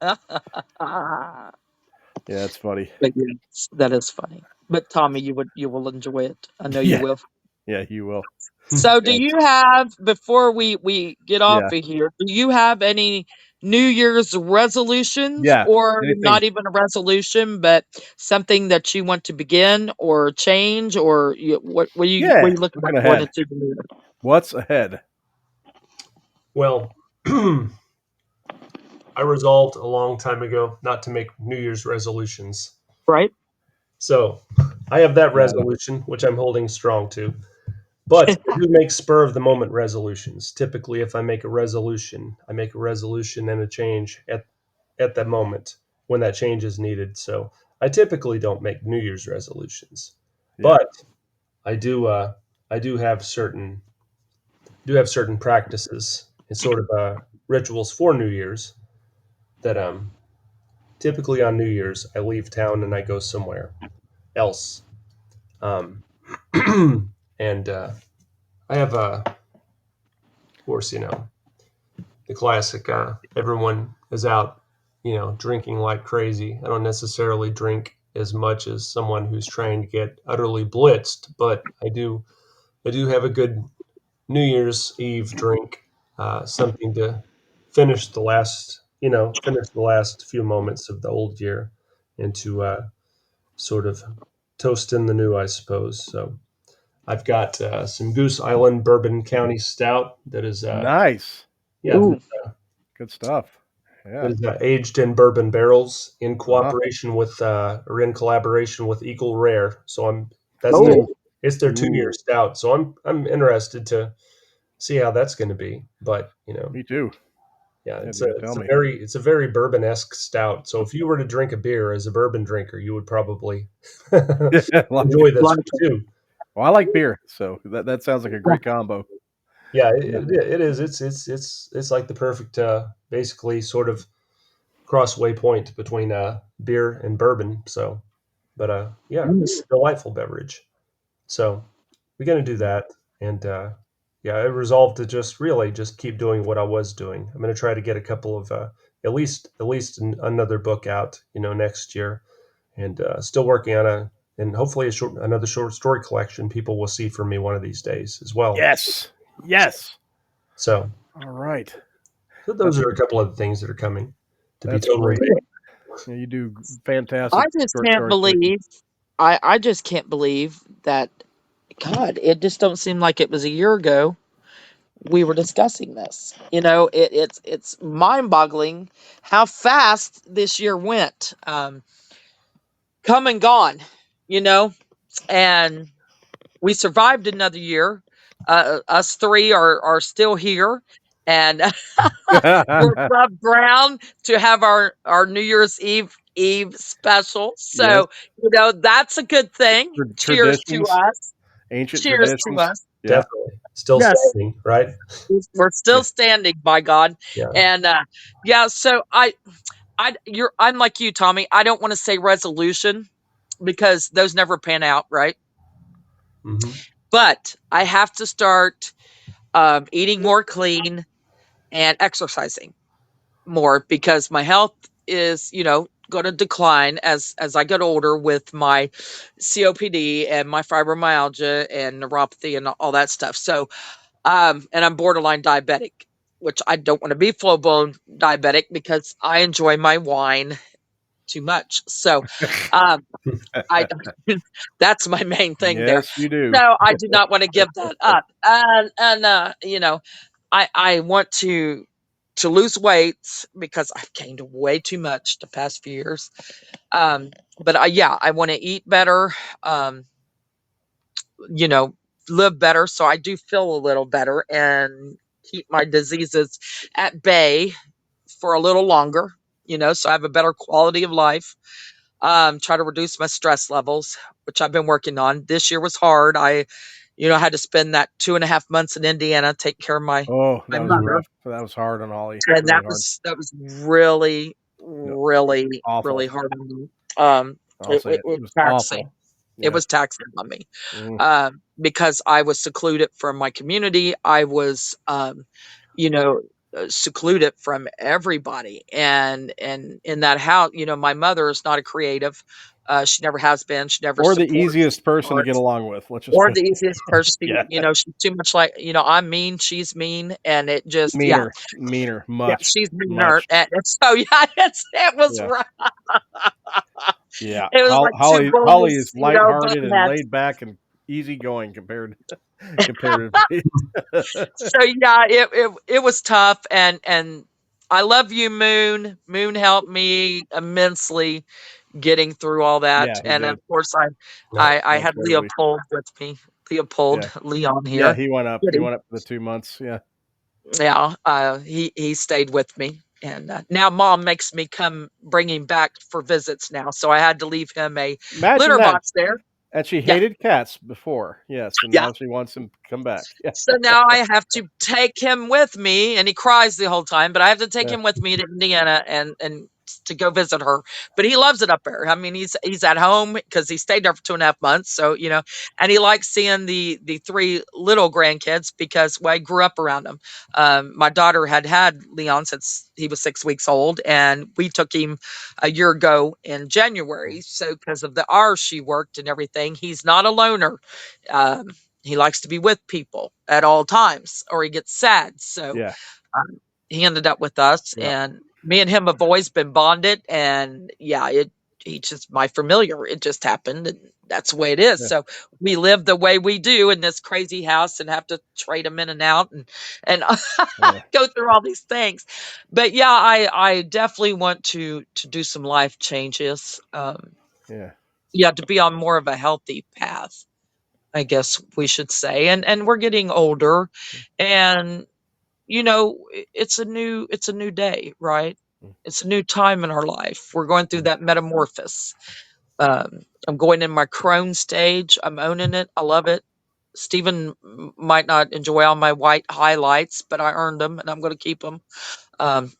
Yeah, it's funny. yes, that is funny. But Tommy, you will enjoy it. I know you Yeah, will. yeah, you will. So do Yeah, you have, before we get off yeah, of here, do you have any New Year's resolutions, yeah. or Anything? not even a resolution, but something that you want to begin or change, or what Yeah, are you looking at looking going ahead. into the new year? What's ahead? Well, I resolved a long time ago not to make New Year's resolutions. Right? So I have that Yeah, resolution, which I'm holding strong to. But I do make spur of the moment resolutions. Typically, if I make a resolution, I make a resolution and a change at that moment when that change is needed. So I typically don't make New Year's resolutions, yeah, but I do. I do have certain practices and sort of rituals for New Year's that typically on New Year's I leave town and I go somewhere else. Um, and I have of course, the classic. Everyone is out, drinking like crazy. I don't necessarily drink as much as someone who's trying to get utterly blitzed, but I do have a good New Year's Eve drink, something to finish the last few moments of the old year, and to sort of toast in the new, I suppose. So I've got some Goose Island Bourbon County Stout that is, nice, yeah, Ooh. good stuff. that Yeah, is aged in bourbon barrels in uh-huh. cooperation with or in collaboration with Eagle Rare. So that's their Oh, Ooh, it's their 2 year ooh, stout. So I'm interested to see how that's going to be. But me too. yeah, Yeah, it's you a gotta tell it's a me. very it's a very bourbon-esque stout. So if you were to drink a beer as a bourbon drinker, you would probably Yeah, like enjoy it. this like one it. too. Well, I like beer, so that sounds like a Yeah, great combo. Yeah, Yeah, it is. It's like the perfect, basically sort of crossway point between beer and bourbon. So, but yeah, really nice. delightful beverage. So we're gonna do that, and yeah, I resolved to just really just keep doing what I was doing. I'm gonna try to get a couple of at least another book out, next year, and still working on and hopefully another short story collection people will see from me one of these days as well. Yes. Yes. So, All right. those are a couple of the things that are coming. To be That's totally great. Yeah, you do fantastic I just short can't story collection. believe. I just can't believe that. God, it just don't seem like it was a year ago we were discussing this. It's mind boggling how fast this year went. Come and gone. You know, and we survived another year. Us three are still here, and we're above ground to have our New Year's Eve special. Yes. So that's a good thing. Cheers to Traditions, us. ancient Cheers to traditions. us. Yeah. definitely still Yes, standing, right? we're Yeah. still standing, by God. Yeah. And yeah, so I'm like you, Tommy. I don't want to say resolution because those never pan out, right? Hmm. But I have to start eating more clean and exercising more because my health is, going to decline as I get older with my COPD and my fibromyalgia and neuropathy and all that stuff. So, and I'm borderline diabetic, which I don't want to be full blown diabetic because I enjoy my wine too much. So, um, I that's my main thing there. Yes, you do. No, I do not want to give that up. And I want to lose weight because I've gained way too much the past few years. But yeah, I want to eat better. Um, you know, live better, so I do feel a little better and keep my diseases at bay for a little longer. So I have a better quality of life. Try to reduce my stress levels, which I've been working on. This year was hard. I had to spend that 2.5 months in Indiana taking care of my Oh, my that was mother, rough. That was hard on Ollie. and Really that hard. was that was really, No, really, really awful. hard on me. Um, I'll it, say it it. was It was taxing. awful. It Yeah. was taxing on me Mm. because I was secluded from my community. I was, you know, secluded from everybody, and in that house, my mother is not a creative. She never has been. She never Or the supports easiest person to art get along with. Let's just or put the easiest person. yeah. She's too much like I'm mean. She's mean, and it just yeah. Meaner, Yeah, much, she's meaner, much. and so yeah, it was Yeah. rough. Yeah. It was like two Holly is bulls, lighthearted button and heads. laid back and easygoing comparatively. So yeah, it was tough, and I love you, Moon. Moon helped me immensely getting through all that, Yeah, he and of did. course I Yeah. I, I had Absolutely. Leopold with me. Yeah. Leon Yeah, here. he went up. He Kitty. went up for the 2 months. Yeah. Yeah, he stayed with me, and now Mom makes me come bring him back for visits now. So I had to leave him a Imagine litter that. box there. And she Yeah, hated cats before. Yes, and yeah. now she wants him to come back. Yeah. So now I have to take him with me, and he cries the whole time. But I have to take Yeah. him with me to Indiana and to go visit her. But he loves it up there. I mean, he's at home because he stayed there for 2.5 months. So and he likes seeing the three little grandkids because I grew up around them. My daughter had Leon since he was 6 weeks old, and we took him a year ago in January. So because of the hours she worked and everything, he's not a loner. Um, he likes to be with people at all times, or he gets sad. So Yeah. um, he ended up with us, Yeah. and me and him have always been bonded. And yeah, he just my familiar. It just happened, and that's the way it is. Yeah. So we live the way we do in this crazy house, and have to trade him in and out, and Yeah. go through all these things. But yeah, I definitely want to do some life changes. Yeah. Yeah, to be on more of a healthy path, I guess we should say. And we're getting older, and it's a new day, right? It's a new time in our life. We're going through that metamorphosis. I'm going in my crone stage. I'm owning it. I love it. Stephen might not enjoy all my white highlights, but I earned them, and I'm going to keep them. Um,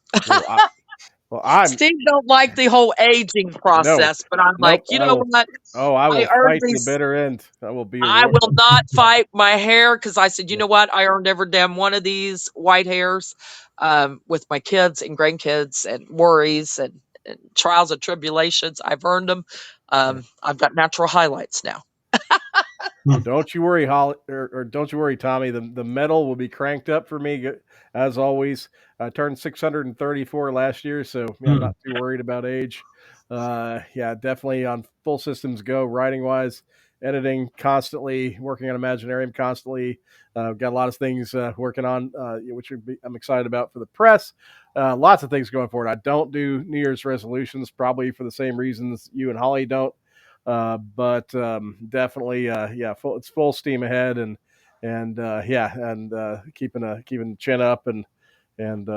Well, Well, I'm Steve don't like the whole aging no, process, but I'm nope. like, you I know will. what? Oh, I I will earned fight to the these. bitter end. I will be a I war. will not fight my hair because I said, you Yeah, know what? I earned every damn one of these white hairs with my kids and grandkids and worries and trials and tribulations. I've earned them. yeah. I've got natural highlights now. Don't you worry, Holly, or don't you worry, Tommy. The metal will be cranked up for me as always. I turned 634 last year, so yeah, I'm not too worried about age. Yeah, definitely on full systems go, writing wise, editing constantly, working on Imaginarium constantly. Got a lot of things working on, which I'm excited about for the press. Lots of things going forward. I don't do New Year's resolutions, probably for the same reasons you and Holly don't. But definitely, yeah, it's full steam ahead, and yeah, and keeping the chin up and and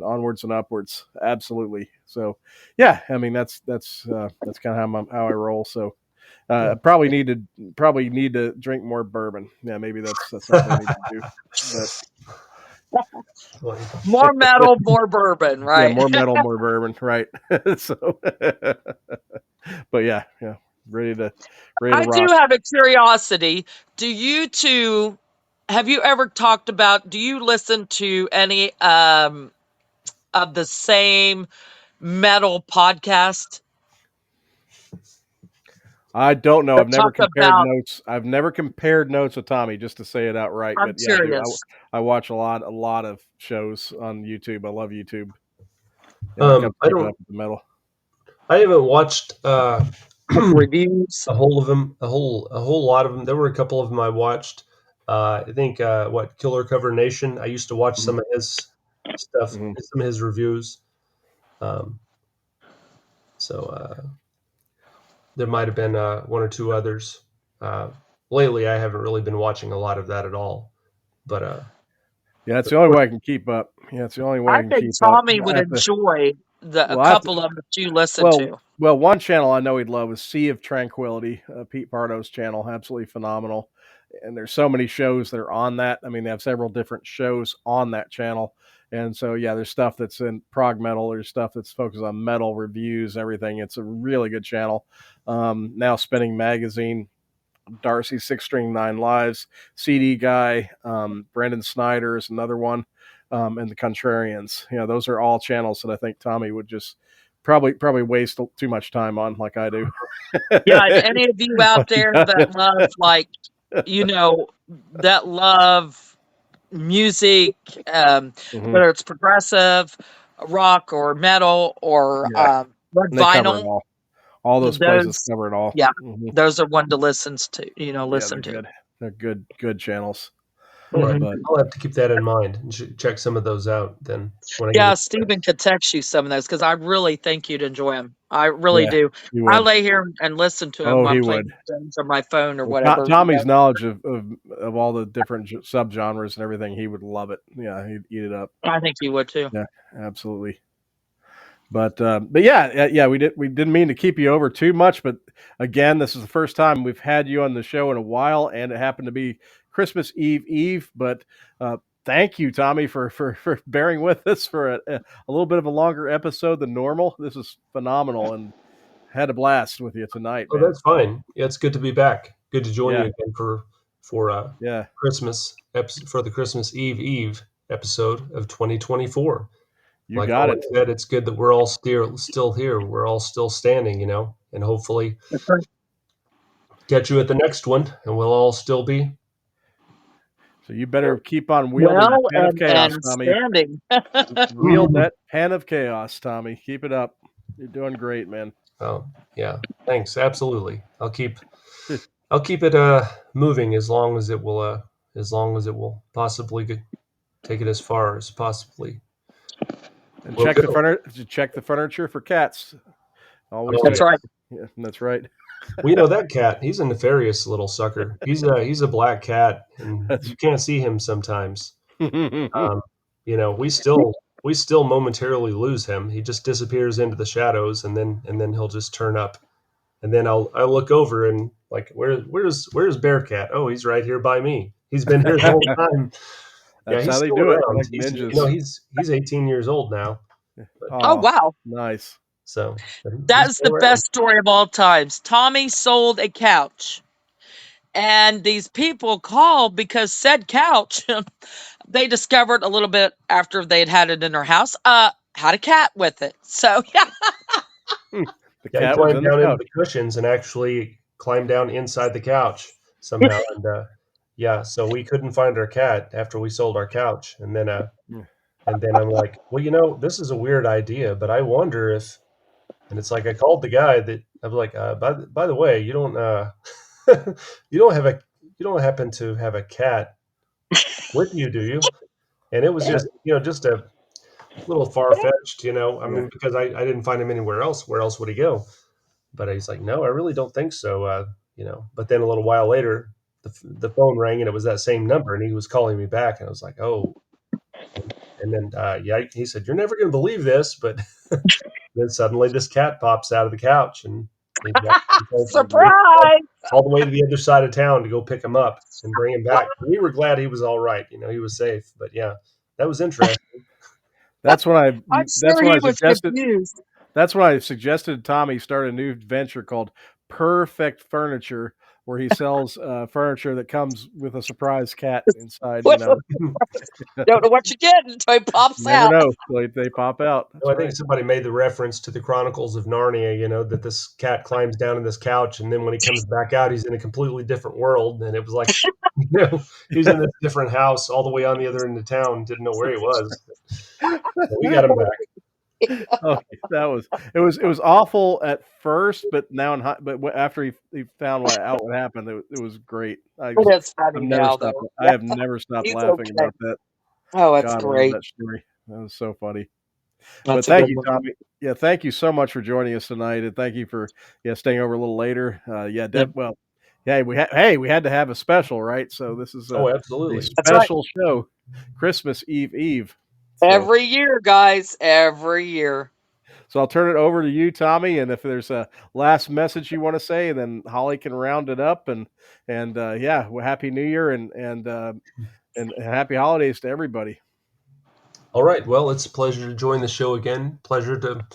onwards and upwards. Absolutely. So, yeah, I mean that's kind of how I roll. So, probably need to drink more bourbon. Yeah, maybe that's something I need to do. But More metal, more bourbon, yeah, right? more metal, more bourbon, right? So, but yeah, yeah, ready to I do rock. have a curiosity. Do you two have you ever talked about do you listen to any of the same metal podcast I don't know. that talk about I've never compared notes with Tommy, just to say it outright. I'm But yeah, I do. curious. I watch a lot of shows on YouTube. I love YouTube, and I kept I keeping don't. up with the metal. I haven't watched Reviews. a whole of them, a whole lot of them. There were a couple of them I watched. I think what Killer Cover Nation. I used to watch Mhm, some of his stuff, mhm. some of his reviews. Um, so there might have been one or two others. Uh, lately, I haven't really been watching a lot of that at all. But Yeah, it's of the only course, way I can keep up. Yeah, it's the only way I I can think keep up. Tommy would I have to. enjoy a Well, I have to. couple of them that you listen Well, to. one channel I know he'd love is Sea of Tranquility, Pete Pardo's channel. Absolutely phenomenal. And there's so many shows that are on that. I mean, they have several different shows on that channel. And so, yeah, there's stuff that's in prog metal. There's stuff that's focused on metal reviews, everything. It's a really good channel. Now Spinning Magazine, Darcy Six String Nine Lives, CD Guy, Brendan Snyder is another one, and the Contrarians. You know, those are all channels that I think Tommy would just probably waste too much time on, like I do. Yeah, and any of you out there that love like, you know, that love music, Mhm. whether it's progressive, rock or metal or Yeah, red and they cover it vinyl, all. All those places those cover it all. yeah, Hmm. those are one to listen to, Yeah, listen they're to. good. They're good channels. all right, Hmm. But I'll have to keep that in mind and check some of those out. Then when I get Yeah, a Stephen chance. could text you some of those because I really think you'd enjoy them. I really yeah, do. he I would. lay here and listen to them Oh, while he I'm would. playing games on my phone or Well, whatever. Tommy's knowledge of all the different subgenres and everything, he would love it. Yeah, he'd eat it up. I think you would too. Yeah, absolutely. But yeah, yeah, we didn't mean to keep you over too much, but again, this is the first time we've had you on the show in a while, and it happened to be Christmas Eve. But thank you, Tommy, for bearing with us for a little bit of a longer episode than normal. This is phenomenal, and had a blast with you tonight, Oh, man. that's fine. Yeah, it's good to be back. Good to join Yeah, you again for yeah, For the Christmas Eve episode of 2024. you Like got Holly it. said, it's good that we're all still here. We're all still standing, and hopefully That's right. catch you at the next one, and we'll all still be. So you better keep on wielding the Well, pen of chaos, and Tommy. standing. Wield that pen of chaos, Tommy. Keep it up. You're doing great, man. Oh, yeah. Thanks. Absolutely. I'll keep it moving as long as it will possibly take it as far as possibly And will go. check the furniture for cats. Always Oh That's check. yeah. right. Yeah, that's right. We know that cat. He's a nefarious little sucker. He's a black cat, and That's you can't see him sometimes. yeah. Um, we still momentarily lose him. He just disappears into the shadows, and then he'll just turn up. And then I'll look over and like where's Bearcat? Oh, he's right here by me. He's been here the whole time. Yeah, That's he's how they still do it. They're around. like He's ninjas. he's 18 years old now. But Oh, Oh, wow. nice. so but he's That's the still around. best story of all times. Tommy sold a couch, and these people called because said couch they discovered a little bit after they'd had it in their house, had a cat with it. So yeah, Hmm. The Yeah, he cat was climbed in the down into couch. the cushions and actually climbed down inside the couch somehow. And yeah, so we couldn't find our cat after we sold our couch. Mm. And then I'm like, well, this is a weird idea, but I wonder if. And it's like I called the guy that I was like, by the way, you don't you don't have a you don't happen to have a cat with you, do you? And it was That, just a little far fetched, I yeah. mean, because I didn't find him anywhere else. Where else would he go? But he's like, no, I really don't think so. But then a little while later, the phone rang and it was that same number, and he was calling me back, and I was like, oh. And then yeah, he said, you're never going to believe this, but then suddenly this cat pops out of the couch, and he surprise! all the way to the other side of town to go pick him up and bring him back. We were glad he was all right. He was safe. But yeah, that was interesting. That's when I I'm that's sure when he I was suggested confused. that's when I suggested Tommy start a new venture called Perfect Furniture, where he sells furniture that comes with a surprise cat inside. Don't know what you get until he pops You never out. know. They pop out. So That's I think right. somebody made the reference to the Chronicles of Narnia, that this cat climbs down in this couch, and then when he comes back out, he's in a completely different world. And it was like, he's in this different house all the way on the other end of town, didn't know where he was. But we got him back. Oh, it was awful at first, but now after he found what happened, it was great. It is funny now, though. I Yeah, have never stopped he's laughing okay. about that. Oh, that's God, I love great. that story. That was so funny. But That's a thank good you, one. Tommy. Yeah, thank you so much for joining us tonight, and thank you for staying over a little later. Yeah, Yeah, well, yeah, we had to have a special, right? So this is Oh, a absolutely. that's right. special show, Christmas Eve. So Every year, guys. Every year. so I'll turn it over to you, Tommy, and if there's a last message you want to say, and then Holly can round it up, and yeah, well, happy New Year and happy holidays to everybody. All right. Well, it's a pleasure to join the show again. Pleasure to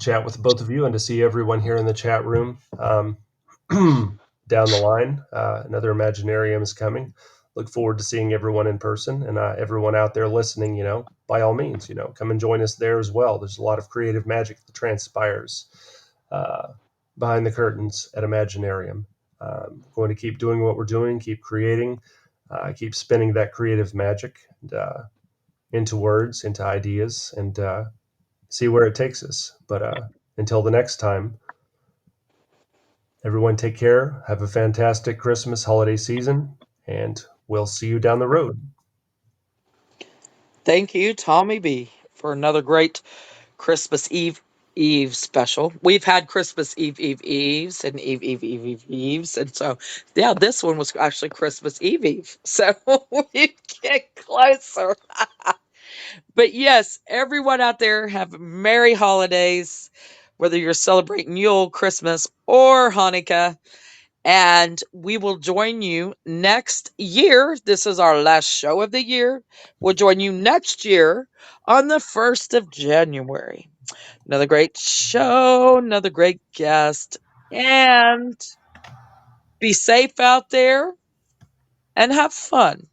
chat with both of you and to see everyone here in the chat room. Down the line, another Imaginarium is coming. Look forward to seeing everyone in person, and everyone out there listening. By all means, come and join us there as well. There's a lot of creative magic that transpires uh, behind the curtains at Imaginarium. Going to keep doing what we're doing, keep creating, keep spinning that creative magic and, into words, into ideas, and see where it takes us. But until the next time, everyone take care. Have a fantastic Christmas holiday season, and we'll see you down the road. Thank you, Tommy B, for another great Christmas Eve special. We've had Christmas Eves and Eves. And so, yeah, this one was actually Christmas Eve. So we get closer. But yes, everyone out there have merry holidays, whether you're celebrating Yule, Christmas, or Hanukkah. And we will join you next year. This is our last show of the year. We'll join you next year on the 1st of January. Another great show, another great guest. And be safe out there and have fun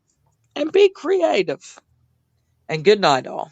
and be creative. And good night, all.